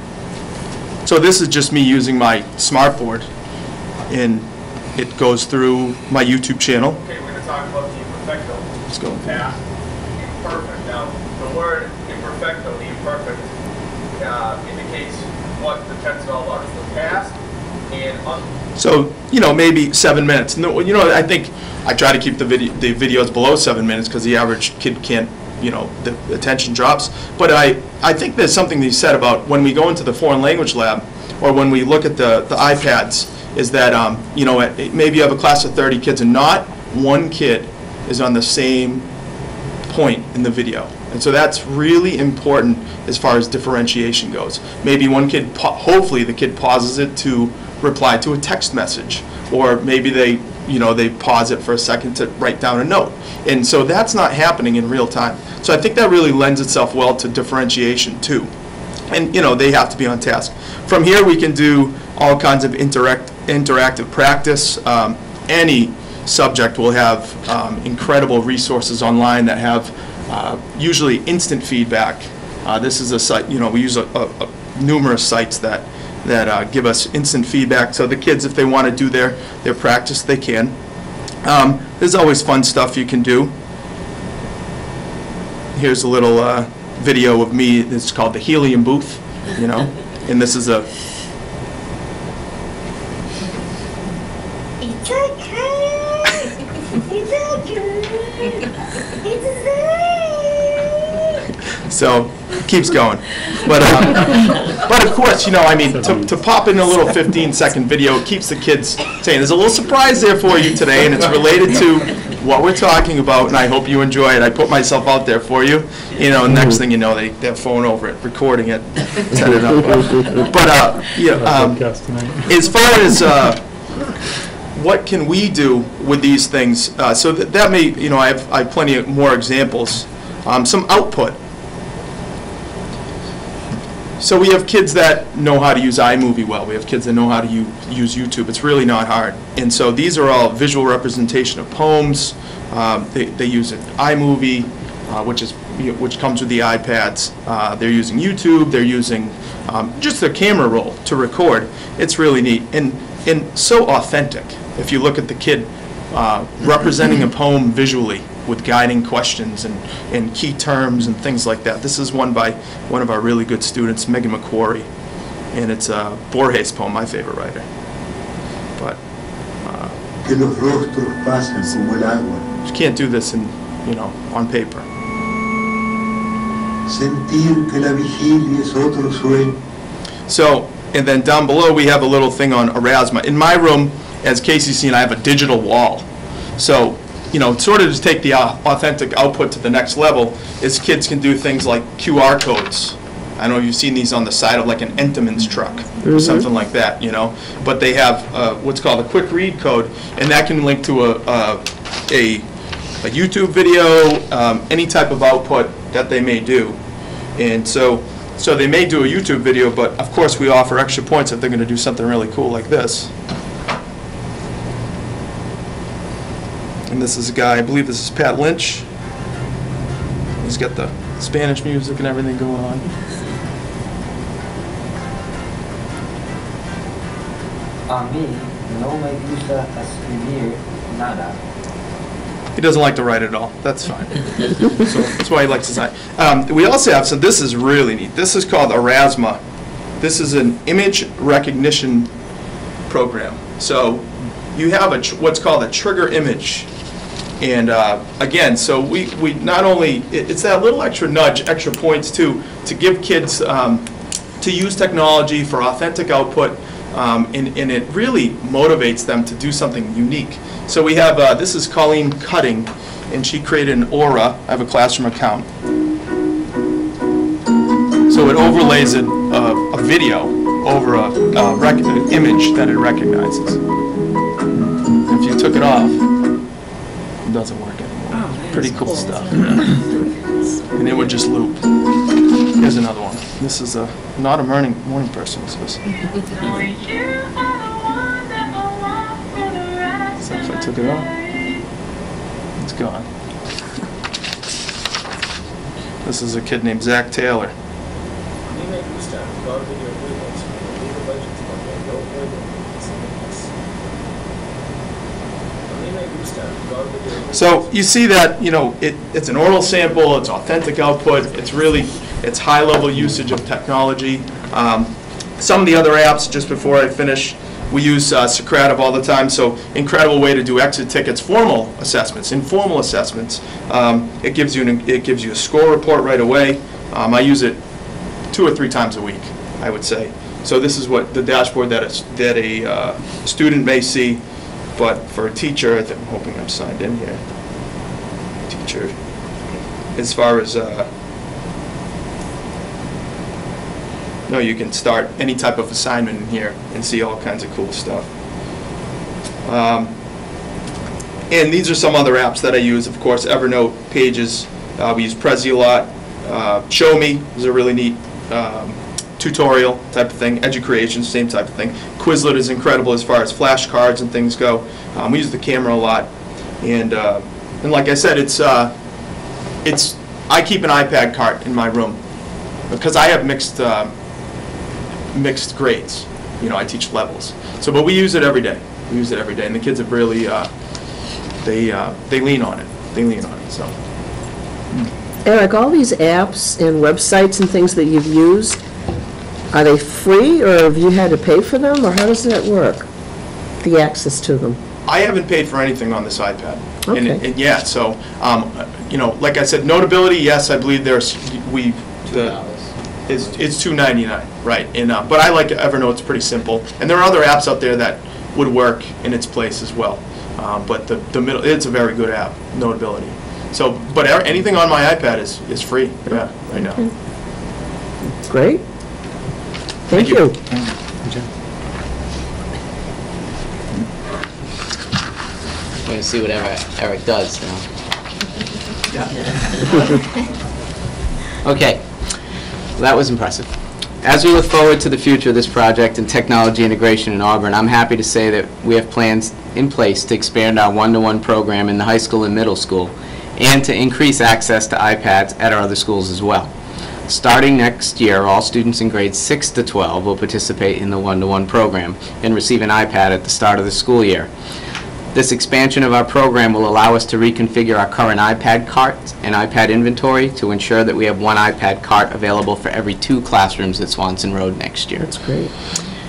So this is just me using my smartboard, and it goes through my YouTube channel. Okay, we're going to talk about the imperfecto. Let's go. Past, imperfect. Now, the word imperfecto, the imperfect, indicates what the tense is all about. It's the past and so, maybe 7 minutes. No, I think I try to keep the videos below 7 minutes because the average kid can't, the attention drops. But I think there's something to be said about when we go into the foreign language lab, or when we look at the iPads, is that, maybe you have a class of 30 kids and not one kid is on the same point in the video. And so that's really important as far as differentiation goes. Maybe one kid, hopefully the kid pauses it to reply to a text message, or maybe they pause it for a second to write down a note. And so that's not happening in real time. So I think that really lends itself well to differentiation too. And they have to be on task. From here we can do all kinds of interactive practice. Any subject will have incredible resources online that have usually instant feedback. This is a site, we use numerous sites that give us instant feedback. So the kids, if they want to do their practice, they can. There's always fun stuff you can do. Here's a little video of me. It's called the helium booth, and this is a. It's okay. It's okay. It's okay. So it keeps going, but of course, to pop in a little 15-second video, it keeps the kids saying, "There's a little surprise there for you today, and it's related to what we're talking about, and I hope you enjoy it. I put myself out there for you." Next thing you know, they're phone over it, recording it, set it up. But as far as what can we do with these things, so that may, I have plenty of more examples. Some output. So we have kids that know how to use iMovie well. We have kids that know how to use YouTube. It's really not hard. And so these are all visual representation of poems. They use an iMovie, which comes with the iPads. They're using YouTube. They're using just their camera roll to record. It's really neat and so authentic. If you look at the kid representing a poem visually, with guiding questions and key terms and things like that. This is one by one of our really good students, Megan McQuarrie, and it's a Borges poem, my favorite writer. But you can't do this in, on paper. So, and then down below we have a little thing on Erasma. In my room, as Casey's seen, I have a digital wall. So, sort of to take the authentic output to the next level is kids can do things like QR codes. I don't know if you've seen these on the side of like an Entenmann's truck or something like that, But they have what's called a quick read code, and that can link to a YouTube video, any type of output that they may do. And so they may do a YouTube video, but of course we offer extra points if they're going to do something really cool like this. And this is a guy, I believe this is Pat Lynch. He's got the Spanish music and everything going on. A mí no me gusta escribir nada. He doesn't like to write at all. That's fine. So that's why he likes to sign. We also have, so this is really neat. This is called Erasma. This is an image recognition program. So you have what's called a trigger image. And again, so we not only, it's that little extra nudge, extra points too, to give kids, to use technology for authentic output, and it really motivates them to do something unique. So we have, this is Colleen Cutting, and she created an Aura. I have a classroom account. So it overlays a video over an image that it recognizes. If you took it off, it doesn't work anymore. Oh, pretty cool stuff. And it would just loop. Here's another one. This is not a morning person. So if I took it off, it's gone. This is a kid named Zach Taylor. So you see that, you know, it's an oral sample, it's authentic output, it's high-level usage of technology. Some of the other apps, just before I finish, we use Socrative all the time, so incredible way to do exit tickets, formal assessments, informal assessments. It gives you a score report right away. I use it 2 or 3 times a week, I would say. So this is what the dashboard that a student may see. But for a teacher, I'm hoping I'm signed in here. Teacher, as far as, no, you can start any type of assignment in here and see all kinds of cool stuff. And these are some other apps that I use, of course, Evernote, Pages. We use Prezi a lot. Show Me is a really neat tutorial type of thing. Educreation, same type of thing. Quizlet is incredible as far as flashcards and things go. We use the camera a lot, and like I said, I keep an iPad cart in my room because I have mixed grades. You know, I teach levels. So, but we use it every day. We use it every day, and the kids have really they lean on it. They lean on it. So, Eric, all these apps and websites and things that you've used, are they free, or have you had to pay for them, or how does that work, the access to them? I haven't paid for anything on this iPad. Okay. And yeah, so, you know, like I said, Notability, yes, I believe it's $2.99, right? And but I like Evernote, it's pretty simple. And there are other apps out there that would work in its place as well. But the middle, it's a very good app, Notability. So, but anything on my iPad is free, yeah, right now. Okay. Great. Thank you. We're going to see whatever Eric does now. Okay, well, that was impressive. As we look forward to the future of this project and technology integration in Auburn, I'm happy to say that we have plans in place to expand our one-to-one program in the high school and middle school and to increase access to iPads at our other schools as well. Starting next year, all students in grades 6 to 12 will participate in the one-to-one program and receive an iPad at the start of the school year. This expansion of our program will allow us to reconfigure our current iPad carts and iPad inventory to ensure that we have one iPad cart available for every 2 classrooms at Swanson Road next year. That's great.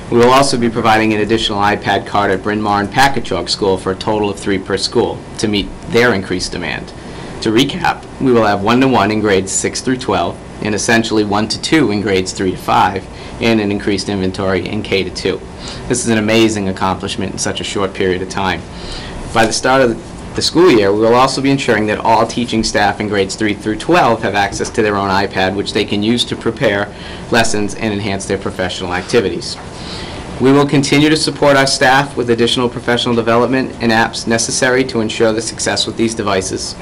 We will also be providing an additional iPad cart at Bryn Mawr and Packagug School for a total of 3 per school to meet their increased demand. To recap, we will have one-to-one in grades 6 through 12, and essentially 1 to 2 in grades 3 to 5, and an increased inventory in K to 2. This is an amazing accomplishment in such a short period of time. By the start of the school year, we will also be ensuring that all teaching staff in grades 3 through 12 have access to their own iPad, which they can use to prepare lessons and enhance their professional activities. We will continue to support our staff with additional professional development and apps necessary to ensure the success with these devices.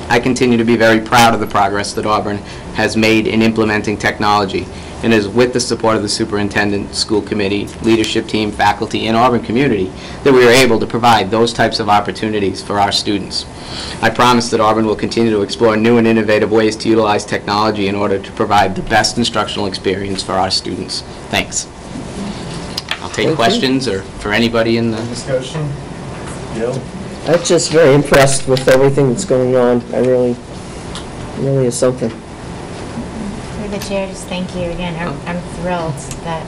I continue to be very proud of the progress that Auburn has made in implementing technology, and is with the support of the superintendent, school committee, leadership team, faculty, and Auburn community that we are able to provide those types of opportunities for our students. I promise that Auburn will continue to explore new and innovative ways to utilize technology in order to provide the best instructional experience for our students. Thanks. I'll take questions or for anybody in the discussion. Gail? I'm just very impressed with everything that's going on. I really is something. Through the chair, just thank you again. I'm thrilled that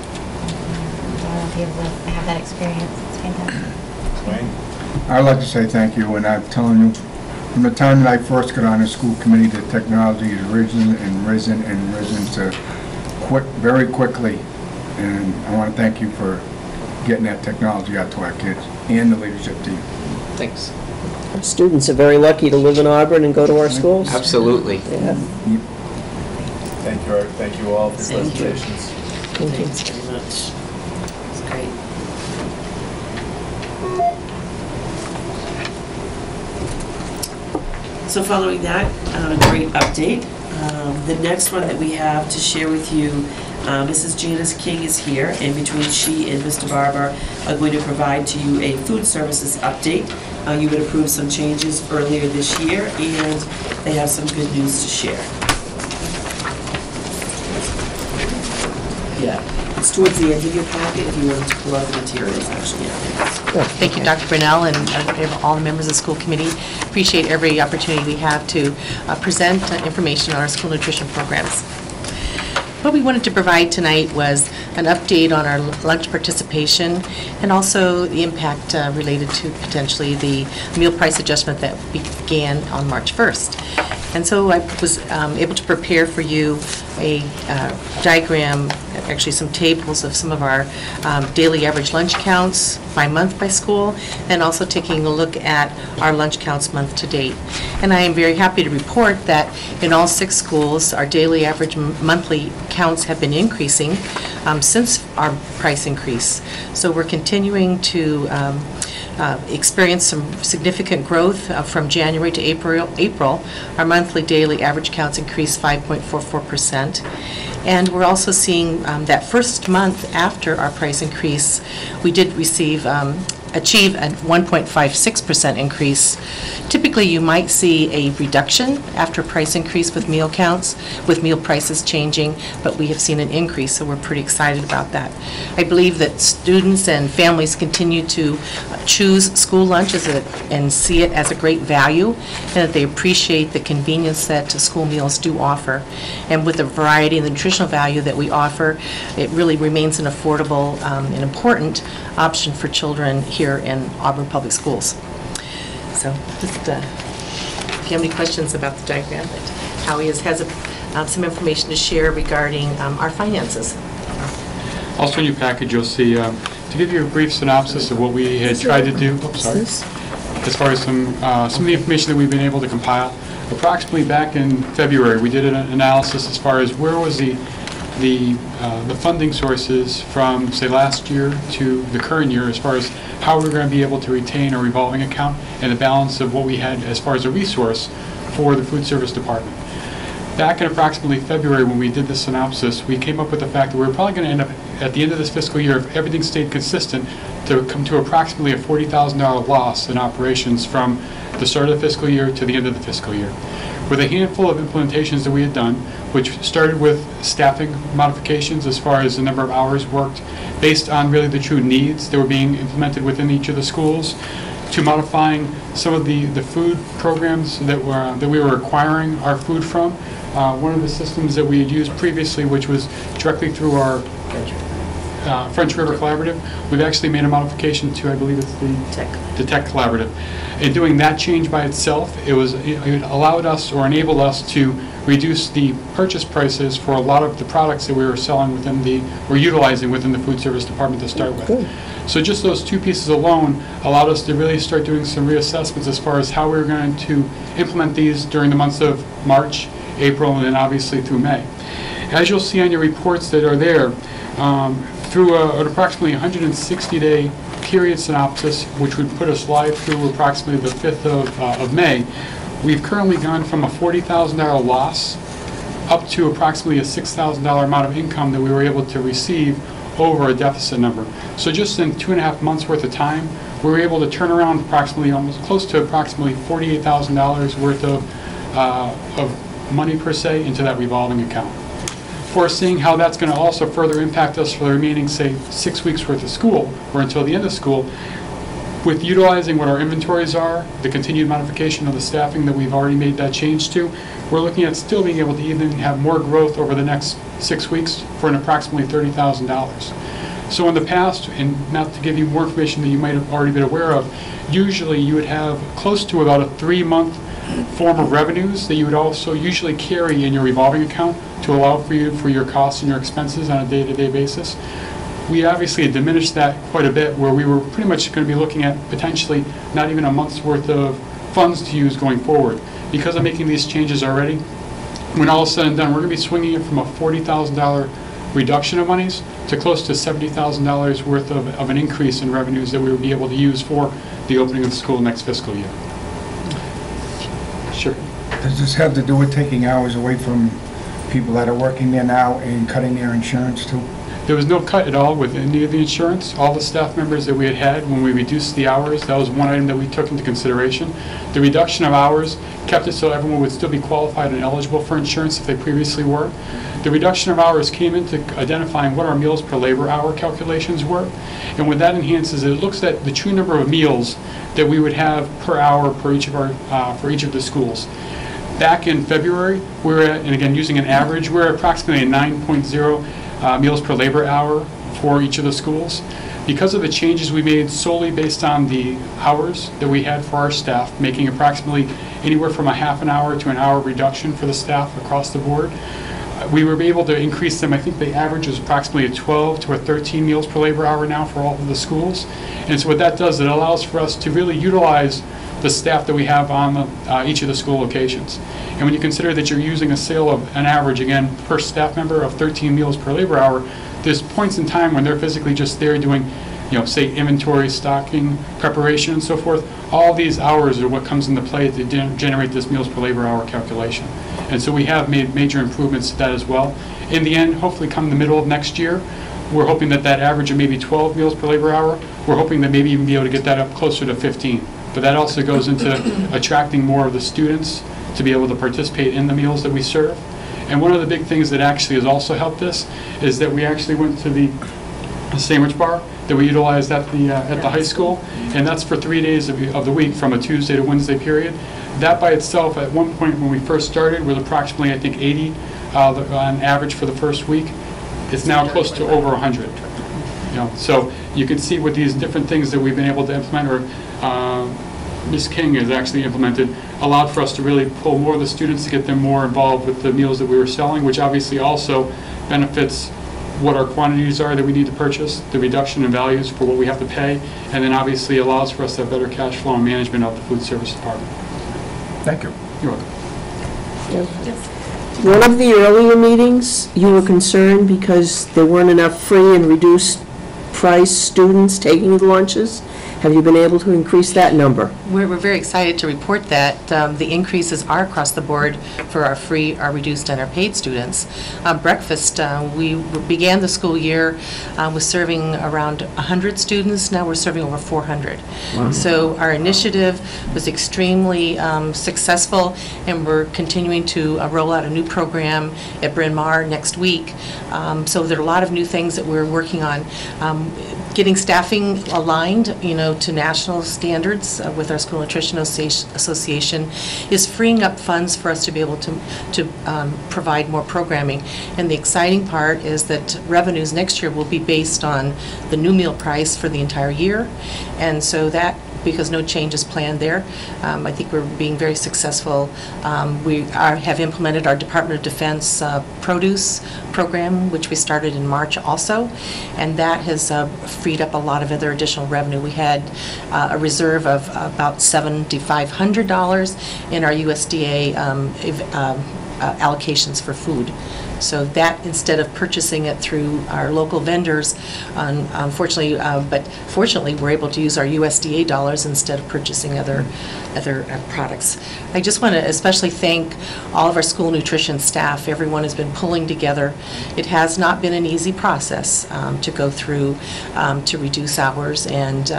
I'll be able to have that experience. It's fantastic. I'd like to say thank you, and I'm telling you, From the time that I first got on the school committee, the technology has risen and risen and risen to very quickly. And I want to thank you for getting that technology out to our kids and the leadership team. Thanks. Our students are very lucky to live in Auburn and go to our schools. Absolutely. Yeah. Thank you, Art. Thank you all for your Thank you. presentations. Thanks very much. It's great. So following that great update, the next one that we have to share with you, Mrs. Janice King is here, and between she and Mr. Barber are going to provide to you a food services update. You had approved some changes earlier this year, and they have some good news to share. Yeah, it's towards the end of your packet if you want to pull out the materials, actually. Thank you, Dr. Brunel, and all the members of the school committee. Appreciate every opportunity we have to present information on our school nutrition programs. What we wanted to provide tonight was an update on our lunch participation and also the impact related to potentially the meal price adjustment that began on March 1st. And so I was able to prepare for you a diagram, actually some tables of some of our daily average lunch counts by month by school, and also taking a look at our lunch counts month to date. And I am very happy to report that in all 6 schools, our daily average monthly counts have been increasing since our price increase. So we're continuing to experienced some significant growth from January to April. Our monthly daily average counts increased 5.44%. And we're also seeing that first month after our price increase, we did achieve a 1.56% increase. Typically, you might see a reduction after price increase with meal counts, with meal prices changing, but we have seen an increase, so we're pretty excited about that. I believe that students and families continue to choose school lunch and see it as a great value, and that they appreciate the convenience that school meals do offer. And with the variety and the nutritional value that we offer, it really remains an affordable and important option for children here in Auburn Public Schools. So just, if you have any questions about the diagram, Howie has some information to share regarding our finances. Also in your package, you'll see, to give you a brief synopsis of what we had tried to do, as far as some of the information that we've been able to compile. Approximately back in February, we did an analysis as far as where was the funding sources from, say, last year to the current year as far as how we're going to be able to retain our revolving account and the balance of what we had as far as a resource for the food service department. Back in approximately February when we did this synopsis, we came up with the fact that we were probably going to end up at the end of this fiscal year, if everything stayed consistent, to come to approximately a $40,000 loss in operations from the start of the fiscal year to the end of the fiscal year. With a handful of implementations that we had done, which started with staffing modifications as far as the number of hours worked based on really the true needs that were being implemented within each of the schools, to modifying some of the food programs that we were acquiring our food from. One of the systems that we had used previously, which was directly through our French River Collaborative, we've actually made a modification to, I believe it's the Tech Collaborative. In doing that change by itself, it allowed us or enabled us to reduce the purchase prices for a lot of the products that we were selling utilizing within the food service department to start with. Good. So just those 2 pieces alone allowed us to really start doing some reassessments as far as how we were going to implement these during the months of March, April, and then obviously through May. As you'll see on your reports that are there, through an approximately 160-day period synopsis, which would put us live through approximately the 5th of May, we've currently gone from a $40,000 loss up to approximately a $6,000 amount of income that we were able to receive over a deficit number. So just in 2.5 months worth of time, we were able to turn around almost close to approximately $48,000 worth of money per se into that revolving account. Foreseeing how that's going to also further impact us for the remaining, say, 6 weeks worth of school, or until the end of school, with utilizing what our inventories are, the continued modification of the staffing that we've already made that change to, we're looking at still being able to even have more growth over the next 6 weeks for an approximately $30,000. So in the past, and not to give you more information that you might have already been aware of, usually you would have close to about a 3-month form of revenues that you would also usually carry in your revolving account to allow for you for your costs and your expenses on a day-to-day basis. We obviously had diminished that quite a bit, where we were pretty much going to be looking at potentially not even a month's worth of funds to use going forward. Because I'm making these changes already, when all is said and done, we're going to be swinging it from a $40,000 reduction of monies to close to $70,000 worth of an increase in revenues that we will be able to use for the opening of the school next fiscal year. Sure. Does this have to do with taking hours away from people that are working there now and cutting their insurance too? There was no cut at all with any of the insurance. All the staff members that we had when we reduced the hours, that was one item that we took into consideration. The reduction of hours kept it so everyone would still be qualified and eligible for insurance if they previously were. The reduction of hours came into identifying what our meals per labor hour calculations were. And what that enhances, it looks at the true number of meals that we would have per hour per each of our for each of the schools. Back in February, we were at, and again using an average, we're at approximately a 9.0 meals per labor hour for each of the schools. Because of the changes we made solely based on the hours that we had for our staff, making approximately anywhere from a half an hour to an hour reduction for the staff across the board, we were able to increase them. I think the average was approximately a 12 to a 13 meals per labor hour now for all of the schools. And so what that does, it allows for us to really utilize the staff that we have on each of the school locations. And when you consider that you're using a sale of an average, again, per staff member of 13 meals per labor hour, there's points in time when they're physically just there doing, say inventory, stocking, preparation, and so forth. All these hours are what comes into play to generate this meals per labor hour calculation. And so we have made major improvements to that as well. In the end, hopefully come the middle of next year, we're hoping that that average of maybe 12 meals per labor hour, we're hoping that maybe even be able to get that up closer to 15. But that also goes into attracting more of the students to be able to participate in the meals that we serve. And one of the big things that actually has also helped this is that we actually went to the sandwich bar that we utilized at the high school, and that's for 3 days of the week, from a Tuesday to Wednesday period. That by itself, at one point when we first started, was approximately, I think, 80 on average for the first week. It's now close to over 100. So you can see with these different things that we've been able to implement, or Ms. King has actually implemented, allowed for us to really pull more of the students to get them more involved with the meals that we were selling, which obviously also benefits what our quantities are that we need to purchase, the reduction in values for what we have to pay, and then obviously allows for us to have better cash flow and management of the food service department. Thank you. You're welcome. One of the earlier meetings, you were concerned because there weren't enough free and reduced price students taking the lunches. Have you been able to increase that number? We're very excited to report that the increases are across the board for our free, our reduced, and our paid students. Breakfast, we began the school year with serving around 100 students. Now we're serving over 400. Wow. So our initiative was extremely successful, and we're continuing to roll out a new program at Bryn Mawr next week. So there are a lot of new things that we're working on. Getting staffing aligned, to national standards with our School Nutrition Association is freeing up funds for us to be able to provide more programming. And the exciting part is that revenues next year will be based on the new meal price for the entire year. And so that, because no change is planned there, I think we're being very successful. We have implemented our Department of Defense produce program, which we started in March also, and that has freed up a lot of other additional revenue. We had a reserve of about $7,500 in our USDA allocations for food. So that, instead of purchasing it through our local vendors, unfortunately, but fortunately, we're able to use our USDA dollars instead of purchasing other products. I just want to especially thank all of our school nutrition staff. Everyone has been pulling together. It has not been an easy process to go through to reduce hours, and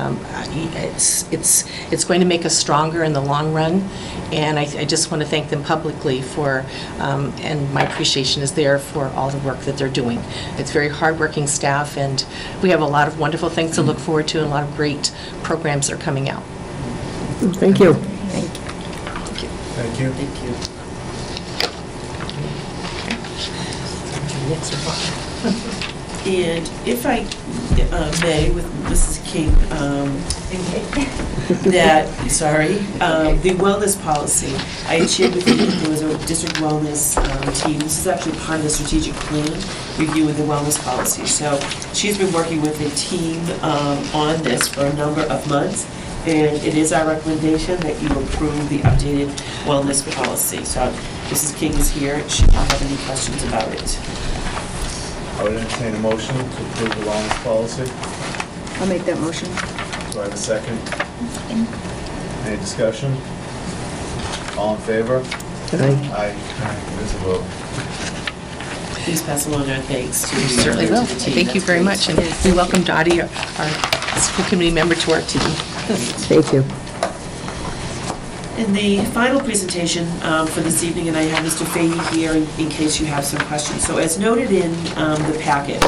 it's going to make us stronger in the long run. And I just want to thank them publicly for, and my appreciation is there for all the work that they're doing. It's very hardworking staff, and we have a lot of wonderful things to look forward to and a lot of great programs that are coming out. Thank you. Thank you. Thank you. And if I may, with Mrs. King, the wellness policy, I had shared with you that there was a district wellness team. This is actually part of the strategic plan review of the wellness policy. So she's been working with a team on this for a number of months, and it is our recommendation that you approve the updated wellness policy. So Mrs. King is here. She don't have any questions about it. I would entertain a motion to approve the wellness policy. I'll make that motion. Do I have a second? Any discussion? All in favor? Aye. Aye. There's a vote. Please pass along our thanks to Certainly will. to the team. Thank you That's very great. much, and we welcome Dottie, our school committee member, to our team. Thank you. And the final presentation for this evening, and I have Mr. Fahey here in case you have some questions. So as noted in the packet,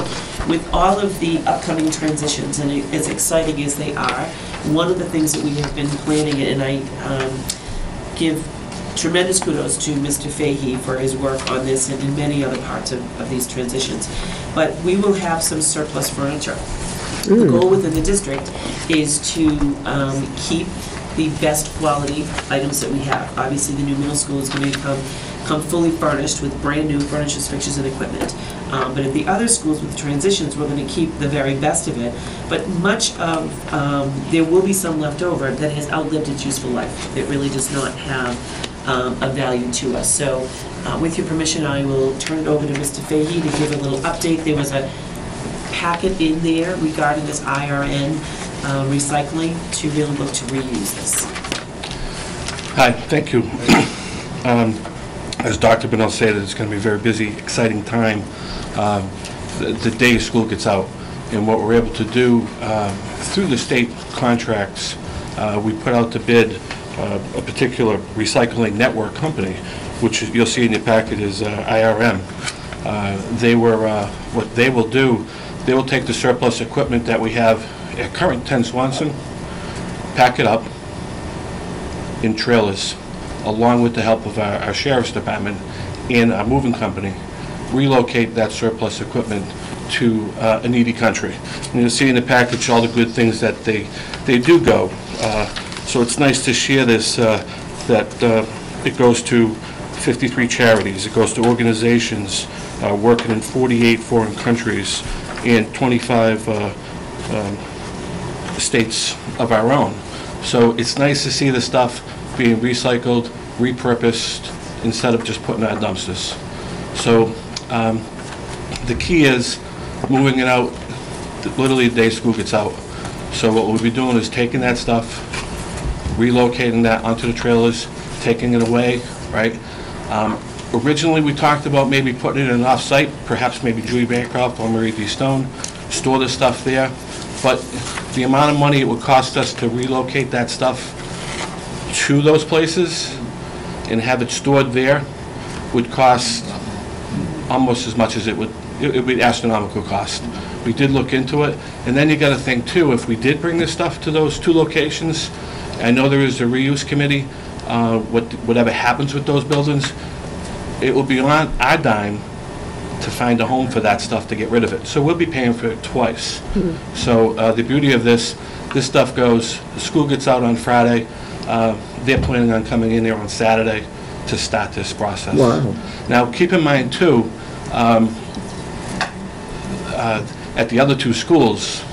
with all of the upcoming transitions, and as exciting as they are, one of the things that we have been planning, and I give tremendous kudos to Mr. Fahey for his work on this and in many other parts of these transitions, but we will have some surplus furniture. The goal within the district is to keep the best quality items that we have. Obviously, the new middle school is going to come fully furnished with brand new furniture, fixtures, and equipment. But at the other schools with transitions, we're going to keep the very best of it. But much of, there will be some left over that has outlived its useful life. It really does not have a value to us. So with your permission, I will turn it over to Mr. Fahey to give a little update. There was a packet in there regarding this IRN recycling to really look to reuse this. Hi, thank you. As Dr. Bennell said, it's going to be a very busy, exciting time the day school gets out. And what we're able to do through the state contracts, we put out to bid a particular recycling network company, which you'll see in your packet is IRM. What they will do, they will take the surplus equipment that we have at current 10 Swanson, pack it up in trailers, along with the help of our sheriff's department and our moving company, relocate that surplus equipment to a needy country. And you'll see in the package all the good things that they do go. So it's nice to share this, that it goes to 53 charities, it goes to organizations working in 48 foreign countries and 25 states of our own. So it's nice to see the stuff being recycled, repurposed, instead of just putting it in dumpsters. So the key is moving it out literally the day school gets out. So what we'll be doing is taking that stuff, relocating that onto the trailers, taking it away, right? Originally we talked about maybe putting it in an off-site, perhaps maybe Julie Bancroft or Marie D. Stone, store the stuff there. But the amount of money it would cost us to relocate that stuff to those places and have it stored there would cost almost as much as it would be astronomical cost. We did look into it, and then you got to think too, if we did bring this stuff to those two locations, I know there is a reuse committee, whatever happens with those buildings, it will be on our dime to find a home for that stuff to get rid of it. So we'll be paying for it twice. So the beauty of this stuff goes, the school gets out on Friday, they're planning on coming in there on Saturday to start this process. Wow. Now keep in mind too, at the other two schools,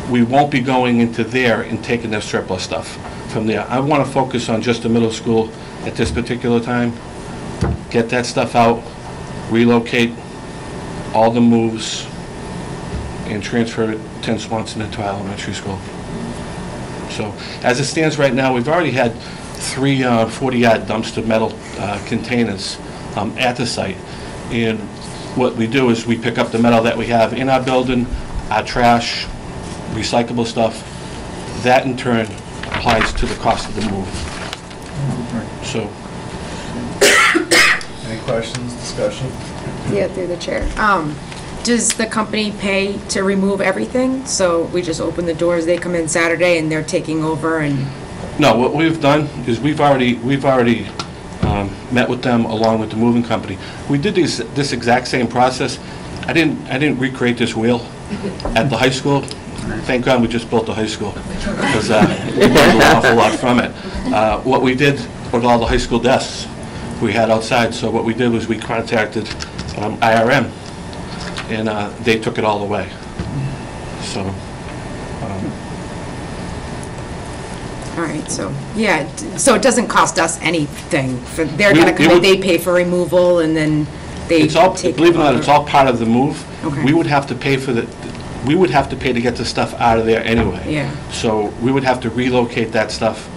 we won't be going into there and taking their surplus stuff from there. I want to focus on just the middle school at this particular time, get that stuff out, relocate all the moves, and transfer it 10 Swanson into our elementary school. So as it stands right now, we've already had 3 40-yard dumpster metal containers at the site. And what we do is we pick up the metal that we have in our building, our trash, recyclable stuff. That in turn applies to the cost of the move. So. Any questions, discussion? Yeah, through the chair. Does the company pay to remove everything? So we just open the doors, they come in Saturday and they're taking over and... No, what we've done is we've already met with them along with the moving company. We did this exact same process I didn't recreate this wheel at the high school. Thank God we just built the high school, because we learned an awful lot from it. What we did with all the high school desks we had outside, so what we did was we contacted IRM, and they took it all away. So. All right, so, yeah, so it doesn't cost us anything. They're going to come in, they pay for removal, and then they It's all, take believe it or not, over. it's all part of the move. Okay. We would have to pay for we would have to pay to get the stuff out of there anyway. Yeah. So we would have to relocate that stuff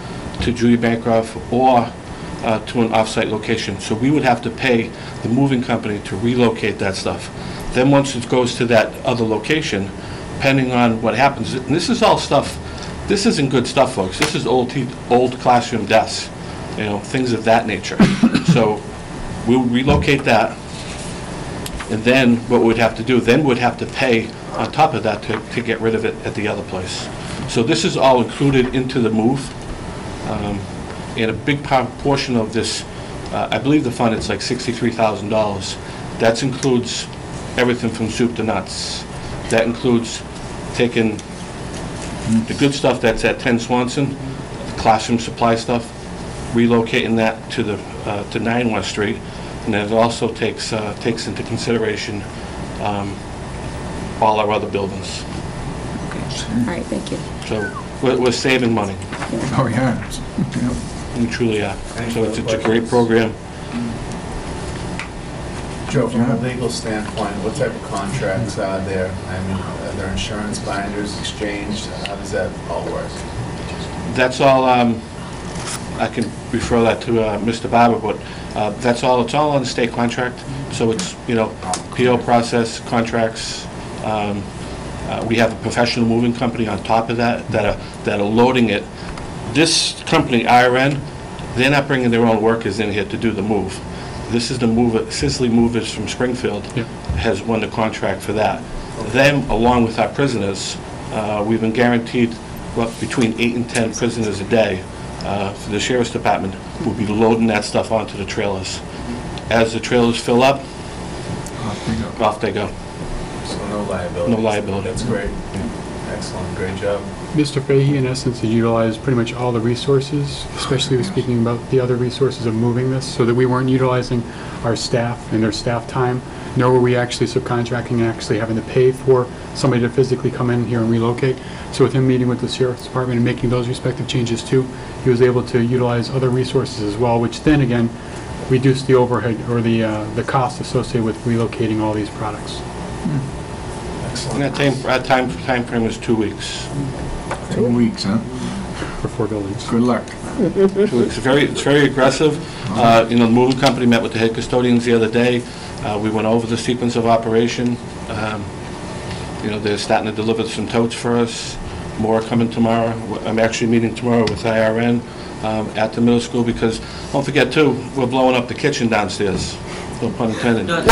to Judy Bancroft or to an off-site location. So we would have to pay the moving company to relocate that stuff. Then once it goes to that other location, depending on what happens, and this is all stuff, this isn't good stuff, folks. This is old classroom desks, you know, things of that nature. So we would relocate that, and then what we'd have to do, then we'd have to pay on top of that to get rid of it at the other place. So this is all included into the move. And a big portion of this, I believe the fund, it's like $63,000. That includes everything from soup to nuts. That includes taking the good stuff that's at 10 Swanson, the classroom supply stuff, relocating that to 9 West Street, and then it also takes into consideration all our other buildings. All right, thank you. So we're saving money. Oh, yeah. We truly are. So it's a great program. Joe, from a legal standpoint, what type of contracts are there? I mean, are there insurance binders exchanged? How does that all work? That's all, I can refer that to Mr. Barber, but that's all, it's all on the state contract. So it's, you know, PO process, contracts. We have a professional moving company on top of that that are loading it. This company, IRN, they're not bringing their own workers in here to do the move. This is the mover, Sisley Movers from Springfield has won the contract for that. Them, along with our prisoners, we've been guaranteed between 8 and 10 prisoners a day. For the Sheriff's Department, will be loading that stuff onto the trailers. As the trailers fill up, off they go. So no liability? No liability. That's great. Excellent, great job. Mr. Fahey, in essence, has utilized pretty much all the resources, especially speaking about the other resources of moving this, so that we weren't utilizing our staff and their staff time, nor were we actually subcontracting and actually having to pay for somebody to physically come in here and relocate. So with him meeting with the Sheriff's Department and making those respective changes too, he was able to utilize other resources as well, which then again reduced the overhead or the cost associated with relocating all these products. And that time frame is 2 weeks. 2 weeks, huh? For 4 buildings. Good luck. 2 weeks. It's very aggressive. You know, the moving company met with the head custodians the other day. We went over the sequence of operation. You know, they're starting to deliver some totes for us. More coming tomorrow. I'm actually meeting tomorrow with IRN at the middle school because, don't forget too, we're blowing up the kitchen downstairs. No pun intended. I've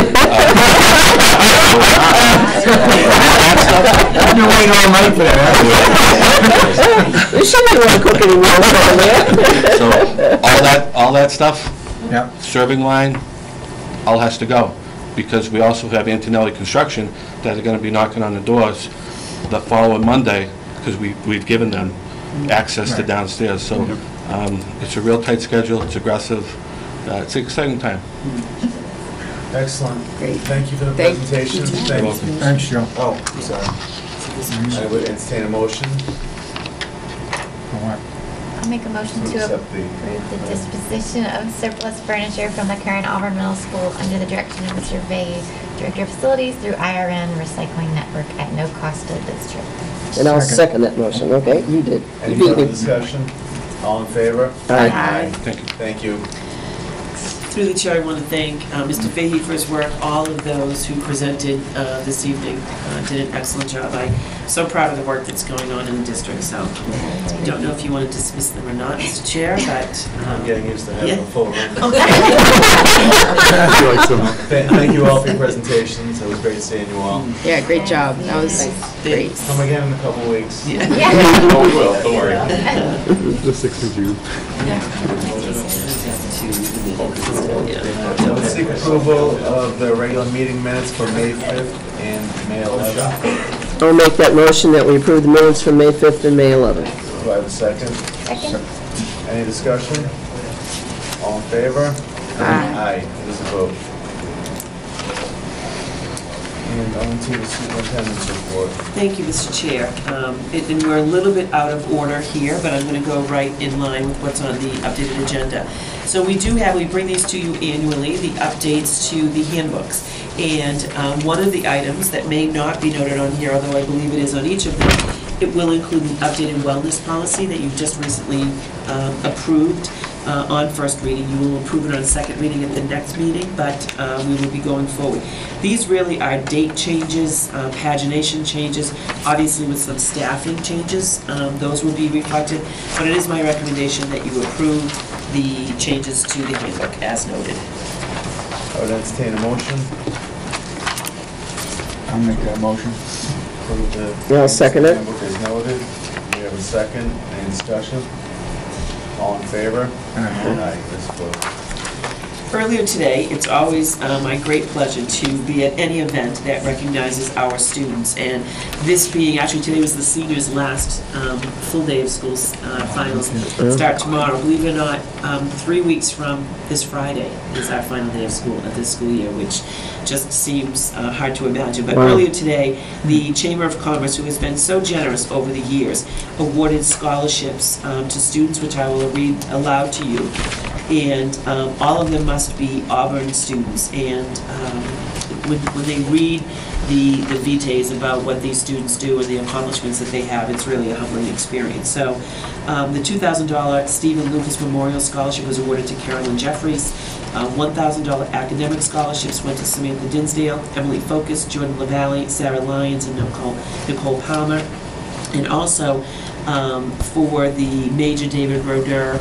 been waiting all night for that. Somebody want to cook anymore over there. So all that stuff, serving line, all has to go. Because we also have Antonelli Construction that are going to be knocking on the doors the following Monday because we've given them access to downstairs. So it's a real tight schedule. It's aggressive. It's an exciting time. Excellent. Great. Thank you for the presentation. You're welcome. Thanks, Joe. Oh, sorry. I would entertain a motion. I'll make a motion to approve the disposition of surplus furniture from the current Auburn Middle School under the direction of Mr. Vey, Director of Facilities, through IRN Recycling Network at no cost to the district. And I'll second that motion, okay? You did. Any You beat further me. discussion? All in favor? Aye. Thank you. Thank you. Through the chair, I want to thank Mr. Fahey for his work. All of those who presented this evening did an excellent job. I'm so proud of the work that's going on in the district. So I don't know if you want to dismiss them or not, Mr. Chair, but... I'm getting used to having a full room. Okay. Thank you all for your presentations. It was great seeing you all. Yeah, great job. That was great. Come again in a couple of weeks. Yeah. Oh, we will. Don't worry. The 6th of June. Let's seek approval of the regular meeting minutes for May 5th and May 11th. I'll make that motion that we approve the minutes from May 5th and May 11th. Do I have a second? Second. Any discussion? All in favor? Aye. It is a vote. And on to the superintendent's report. Thank you, Mr. Chair. And we're a little bit out of order here, but I'm going to go right in line with what's on the updated agenda. So we bring these to you annually, the updates to the handbooks. And one of the items that may not be noted on here, although I believe it is on each of them, it will include the updated wellness policy that you've just recently approved on first reading. You will approve it on second reading at the next meeting, but we will be going forward. These really are date changes, pagination changes, obviously with some staffing changes. Those will be reflected, but it is my recommendation that you approve the changes to the handbook as noted. I would entertain a motion. I'll make that motion. Approve the I'll second it. handbook as noted. We have a second. Any discussion? All in favor? Aye. This vote. Earlier today, it's always my great pleasure to be at any event that recognizes our students, and this being, actually today was the seniors' last full day of school. Finals start tomorrow. Believe it or not, 3 weeks from this Friday is our final day of school of this school year, which just seems hard to imagine. But earlier today, the Chamber of Commerce, who has been so generous over the years, awarded scholarships to students, which I will read aloud to you. And all of them must be Auburn students. And when they read the vitaes about what these students do and the accomplishments that they have, it's really a humbling experience. So the $2,000 Stephen Lucas Memorial Scholarship was awarded to Carolyn Jeffries. $1,000 academic scholarships went to Samantha Dinsdale, Emily Focus, Jordan LaValle, Sarah Lyons, and Nicole Palmer. And also for the Major David Roder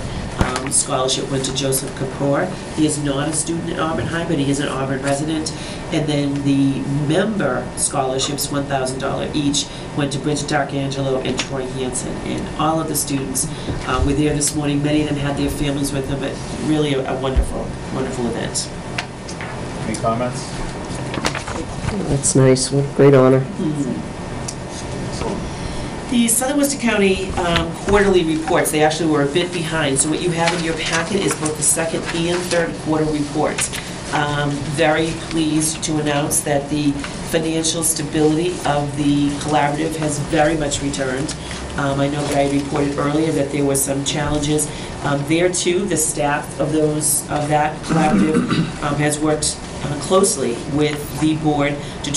scholarship went to Joseph Kapoor. He is not a student at Auburn High, but he is an Auburn resident. And then the member scholarships, $1,000 each, went to Bridget D'Arcangelo and Troy Hansen. And all of the students were there this morning. Many of them had their families with them, but really a wonderful, wonderful event. Any comments? That's nice. What a great honor. The Southern Worcester County quarterly reports, they actually were a bit behind. So what you have in your packet is both the second and third quarter reports. Very pleased to announce that the financial stability of the collaborative has very much returned. I know that I reported earlier that there were some challenges. There too, the staff of that collaborative has worked closely with the board to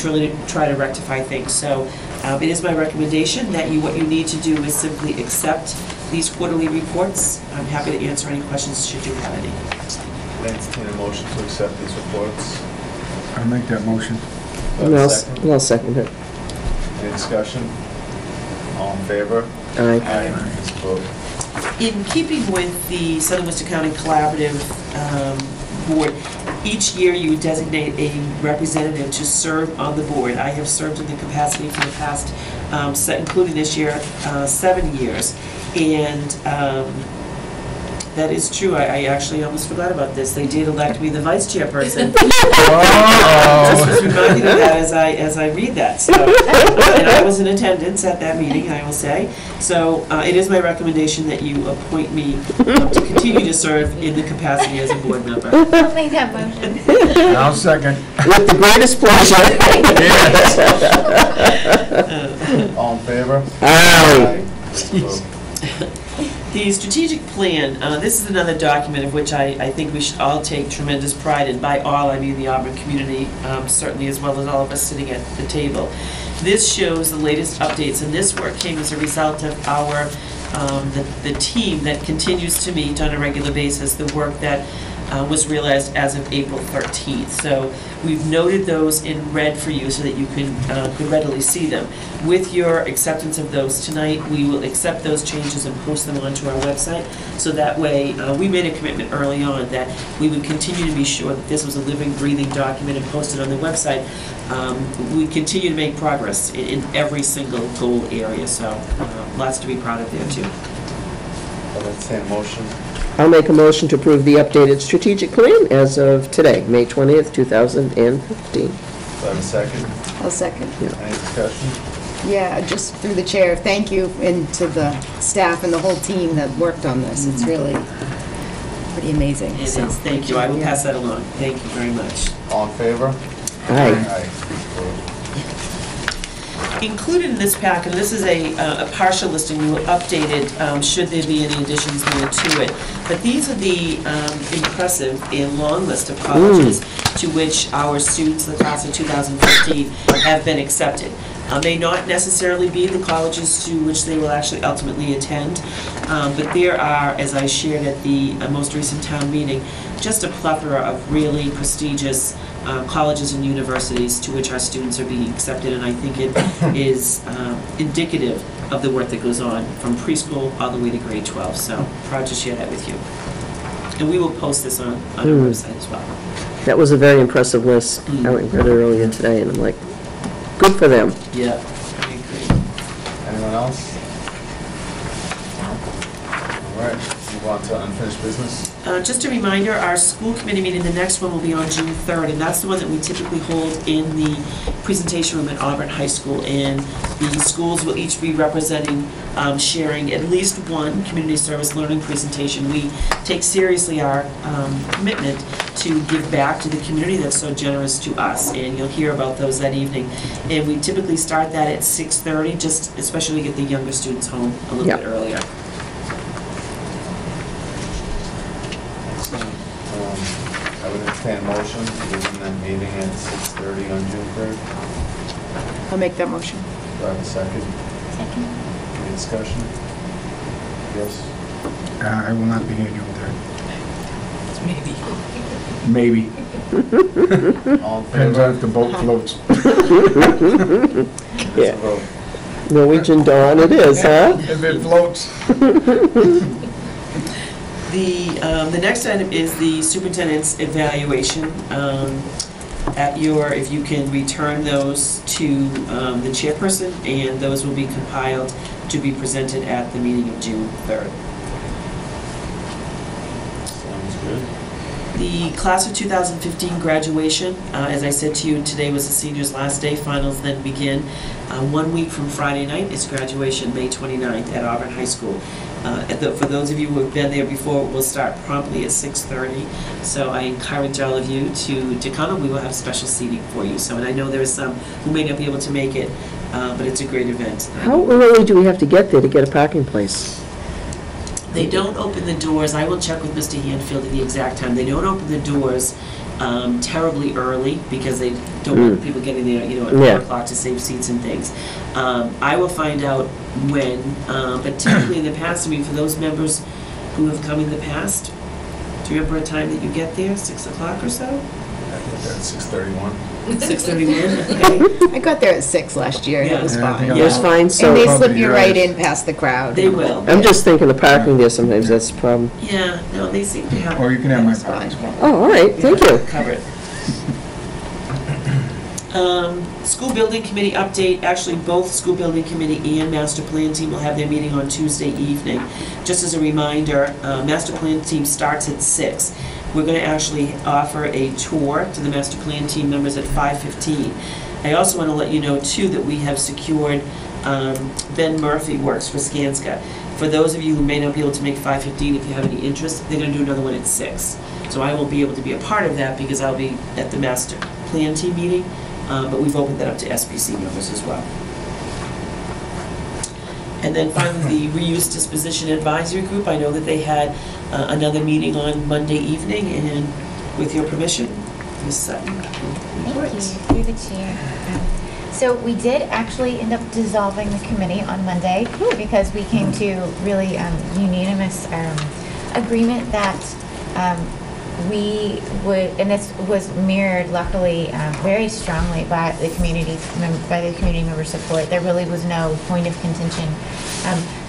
try to rectify things. So it is my recommendation that what you need to do is simply accept these quarterly reports. I'm happy to answer any questions should you have any. I entertain a motion to accept these reports. I'll make that motion. I'll second it. Any discussion? All in favor? Aye. This vote. In keeping with the Southern Worcester County Collaborative Board, each year you designate a representative to serve on the board. I have served in the capacity for the past, including this year, 7 years. And that is true. I actually almost forgot about this. They did elect me the vice chairperson. Just was reminded of that as I read that. So, and I was in attendance at that meeting, I will say. So it is my recommendation that you appoint me to continue to serve in the capacity as a board member. I'll make that motion. I'll second. With the greatest pleasure. All in favor? Aye. This vote. The strategic plan, this is another document of which I think we should all take tremendous pride in. By all, I mean the Auburn community, certainly, as well as all of us sitting at the table. This shows the latest updates, and this work came as a result of our, the team that continues to meet on a regular basis, the work that was realized as of April 13th. So we've noted those in red for you so that you could readily see them. With your acceptance of those tonight, we will accept those changes and post them onto our website. So that way, we made a commitment early on that we would continue to be sure that this was a living, breathing document and posted on the website. We continue to make progress in every single goal area, so lots to be proud of there too. I'll entertain a motion. I'll make a motion to approve the updated strategic plan as of today, May 20th, 2015. Do I have a second? I'll second. Any discussion? Yeah, just through the chair, thank you, and to the staff and the whole team that worked on this. It's really pretty amazing. It So, is, thank you. I will pass that along. Thank you very much. All in favor? Aye. Included in this pack, and this is a partial listing, we will update it should there be any additions made to it. But these are the impressive and long list of colleges to which our students, the class of 2015, have been accepted. May not necessarily be the colleges to which they will actually ultimately attend, but there are, as I shared at the most recent town meeting, just a plethora of really prestigious colleges and universities to which our students are being accepted, and I think it is indicative of the work that goes on from preschool all the way to grade 12. So proud to share that with you. And we will post this on our website as well. That was a very impressive list. I read it earlier today, and I'm like, good for them. Yeah, I agree. Anyone else? All right, move on to unfinished business. Just a reminder, our school committee meeting, the next one will be on June 3rd, and that's the one that we typically hold in the presentation room at Auburn High School. And the schools will each be representing, sharing at least one community service learning presentation. We take seriously our commitment to give back to the community that's so generous to us, and you'll hear about those that evening. And we typically start that at 6:30, just especially to get the younger students home a little bit earlier. I would entertain a motion to begin that meeting at 6:30 on June 3rd. I'll make that motion. Do I have a second? Second. Any discussion? Yes? I will not be here June 3rd. Maybe. Maybe. All in Depends favor? on if the boat floats. Yeah. Vote. Norwegian Dawn it is, huh? If it floats. The next item is the superintendent's evaluation. If you can return those to the chairperson, and those will be compiled to be presented at the meeting of June 3rd. Sounds good. The class of 2015 graduation, as I said to you, today was the seniors' last day. Finals then begin. 1 week from Friday night is graduation, May 29th at Auburn High School. For those of you who have been there before, we'll start promptly at 6:30. So I encourage all of you to come, and we will have special seating for you. So, and I know there are some who may not be able to make it, but it's a great event. How early do we have to get there to get a parking place? They don't open the doors. I will check with Mr. Handfield at the exact time. They don't open the doors terribly early because they don't want people getting there, at 4 o'clock to save seats and things. I will find out when, but typically in the past, for those members who have come in the past, do you remember a time that you get there, 6 o'clock or so? I think that's 6:31. 6:31, okay. I got there at 6 last year, and it was Yeah, I fine. think It was fine, so. And they Probably slip you you're right right. in past the crowd. They will. I'm just thinking the parking there sometimes, that's the problem. Yeah, no, they seem to have. Or you can have my It's parking fine. spot. Oh, all right, thank you. Cover it. School building committee update. Actually, both school building committee and master plan team will have their meeting on Tuesday evening. Just as a reminder, master plan team starts at 6. We're going to actually offer a tour to the master plan team members at 5:15. I also want to let you know, too, that we have secured Ben Murphy works for Skanska. For those of you who may not be able to make 5:15, if you have any interest, they're going to do another one at 6. So I won't be able to be a part of that because I'll be at the master plan team meeting, but we've opened that up to SBC members as well. And then finally, the reuse disposition advisory group. I know that they had another meeting on Monday evening, and with your permission, Ms. Sutton. Thank you, through the chair. So we did actually end up dissolving the committee on Monday because we came to really unanimous agreement that we would, and this was mirrored luckily very strongly by the community member support. There really was no point of contention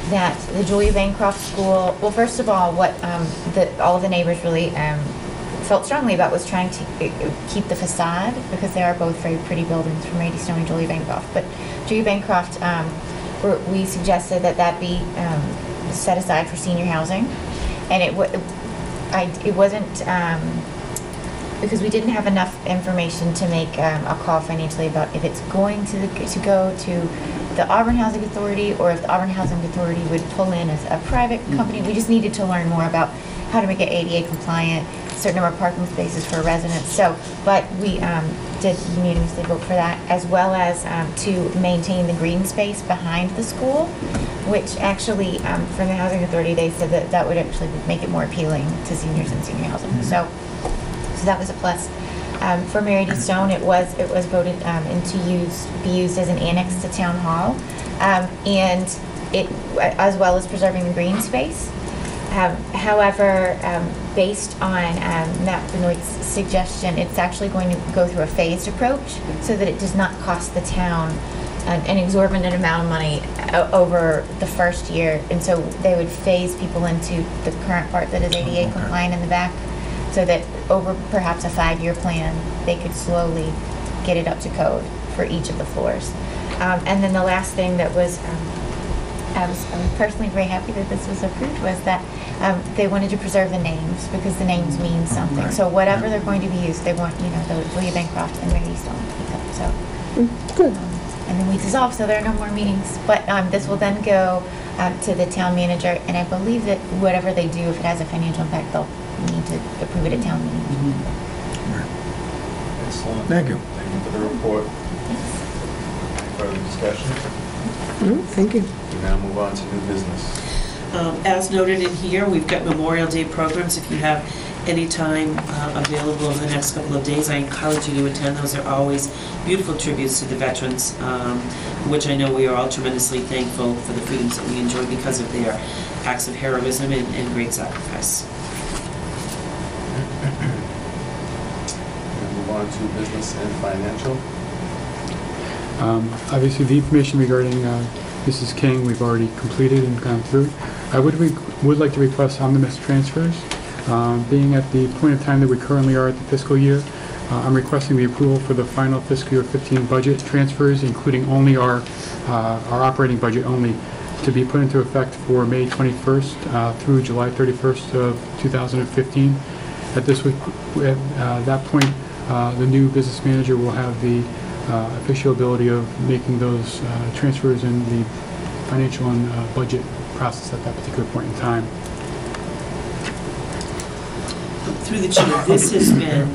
that the Julia Bancroft School, well, first of all, what all of the neighbors really felt strongly about was trying to keep the facade, because they are both very pretty buildings from Rady Stone and Julia Bancroft. But Julia Bancroft, we suggested that be set aside for senior housing, And it wasn't, because we didn't have enough information to make a call financially about if it's going to go to the Auburn Housing Authority, or if the Auburn Housing Authority would pull in as a private company. We just needed to learn more about how to make it ADA compliant, certain number of parking spaces for residents. So, but we did unanimously vote for that, as well as to maintain the green space behind the school, which actually, from the Housing Authority, they said that that would actually make it more appealing to seniors and senior housing. So that was a plus. For Mary D. Stone, it was voted and to be used as an annex to Town Hall, and it, as well as preserving the green space. However, based on Matt Benoit's suggestion, it's actually going to go through a phased approach so that it does not cost the town an exorbitant amount of money over the first year. And so they would phase people into the current part that is ADA compliant in the back, so that over perhaps a 5-year plan, they could slowly get it up to code for each of the floors. And then the last thing that was, I was personally very happy that this was approved, was that they wanted to preserve the names, because the names mean something. So whatever they're going to be used, they want, the Leah Bancroft and Mary Stone to be kept. So good. And then we dissolve, so there are no more meetings. But this will then go to the town manager, and I believe that whatever they do, if it has a financial impact, they'll need to approve it at town meeting. Excellent. Thank you. Thank you for the report. Any further discussion? Thank you. We now move on to new business. As noted in here, we've got Memorial Day programs. If you have any time available over the next couple of days, I encourage you to attend. Those are always beautiful tributes to the veterans, which I know we are all tremendously thankful for the freedoms that we enjoy because of their acts of heroism and great sacrifice. We'll move on to business and financial. Obviously, the information regarding Mrs. King, we've already completed and gone through. I would like to request omnibus transfers. Being at the point of time that we currently are at the fiscal year, I'm requesting the approval for the final fiscal year 15 budget transfers, including only our operating budget only, to be put into effect for May 21st through July 31st of 2015. At that point, the new business manager will have the official ability of making those transfers in the financial and budget process at that particular point in time. Through the chair, this has been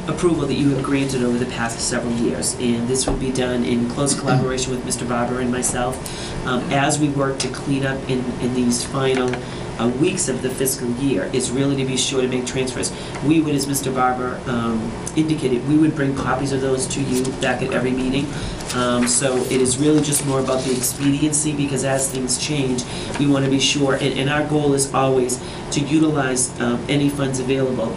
approval that you have granted over the past several years, and this would be done in close collaboration with Mr. Barber and myself as we work to clean up in these final weeks of the fiscal year. Is really to be sure to make transfers. We would, as Mr. Barber indicated, we would bring copies of those to you back at every meeting. So it is really just more about the expediency, because as things change, we want to be sure, and our goal is always to utilize any funds available.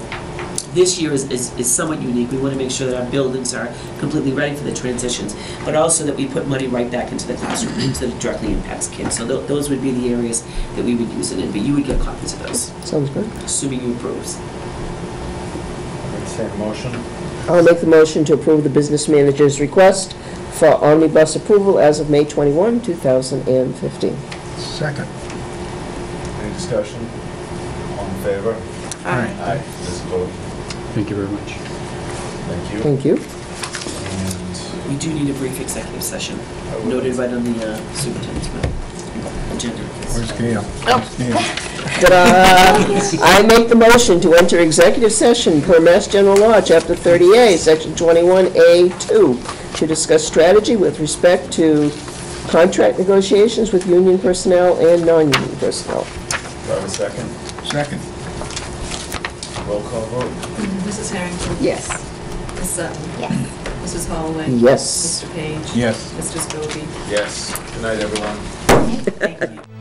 This year is somewhat unique. We want to make sure that our buildings are completely ready for the transitions, but also that we put money right back into the classroom so that it directly impacts kids. So those would be the areas that we would use it in, but you would get copies of those. Sounds good. Assuming you approve. Entertain a motion. I'll make the motion to approve the business manager's request for omnibus approval as of May 21, 2015. Second. Any discussion? All in favor? Aye. Aye. This vote. Thank you very much. Thank you. Thank you. And We do need a brief executive session, noted right on the superintendent's agenda. Where's Gail? I make the motion to enter executive session per Mass General Law, Chapter 30A, Section 21A2, to discuss strategy with respect to contract negotiations with union personnel and non-union personnel. do I have a second? Second. Roll call vote. Mrs. Harrington? Yes. Ms. Sutton? Yes. Mrs. Holloway? Yes. Mr. Page? Yes. Mr. Scobie? Yes. Good night, everyone. Thank you.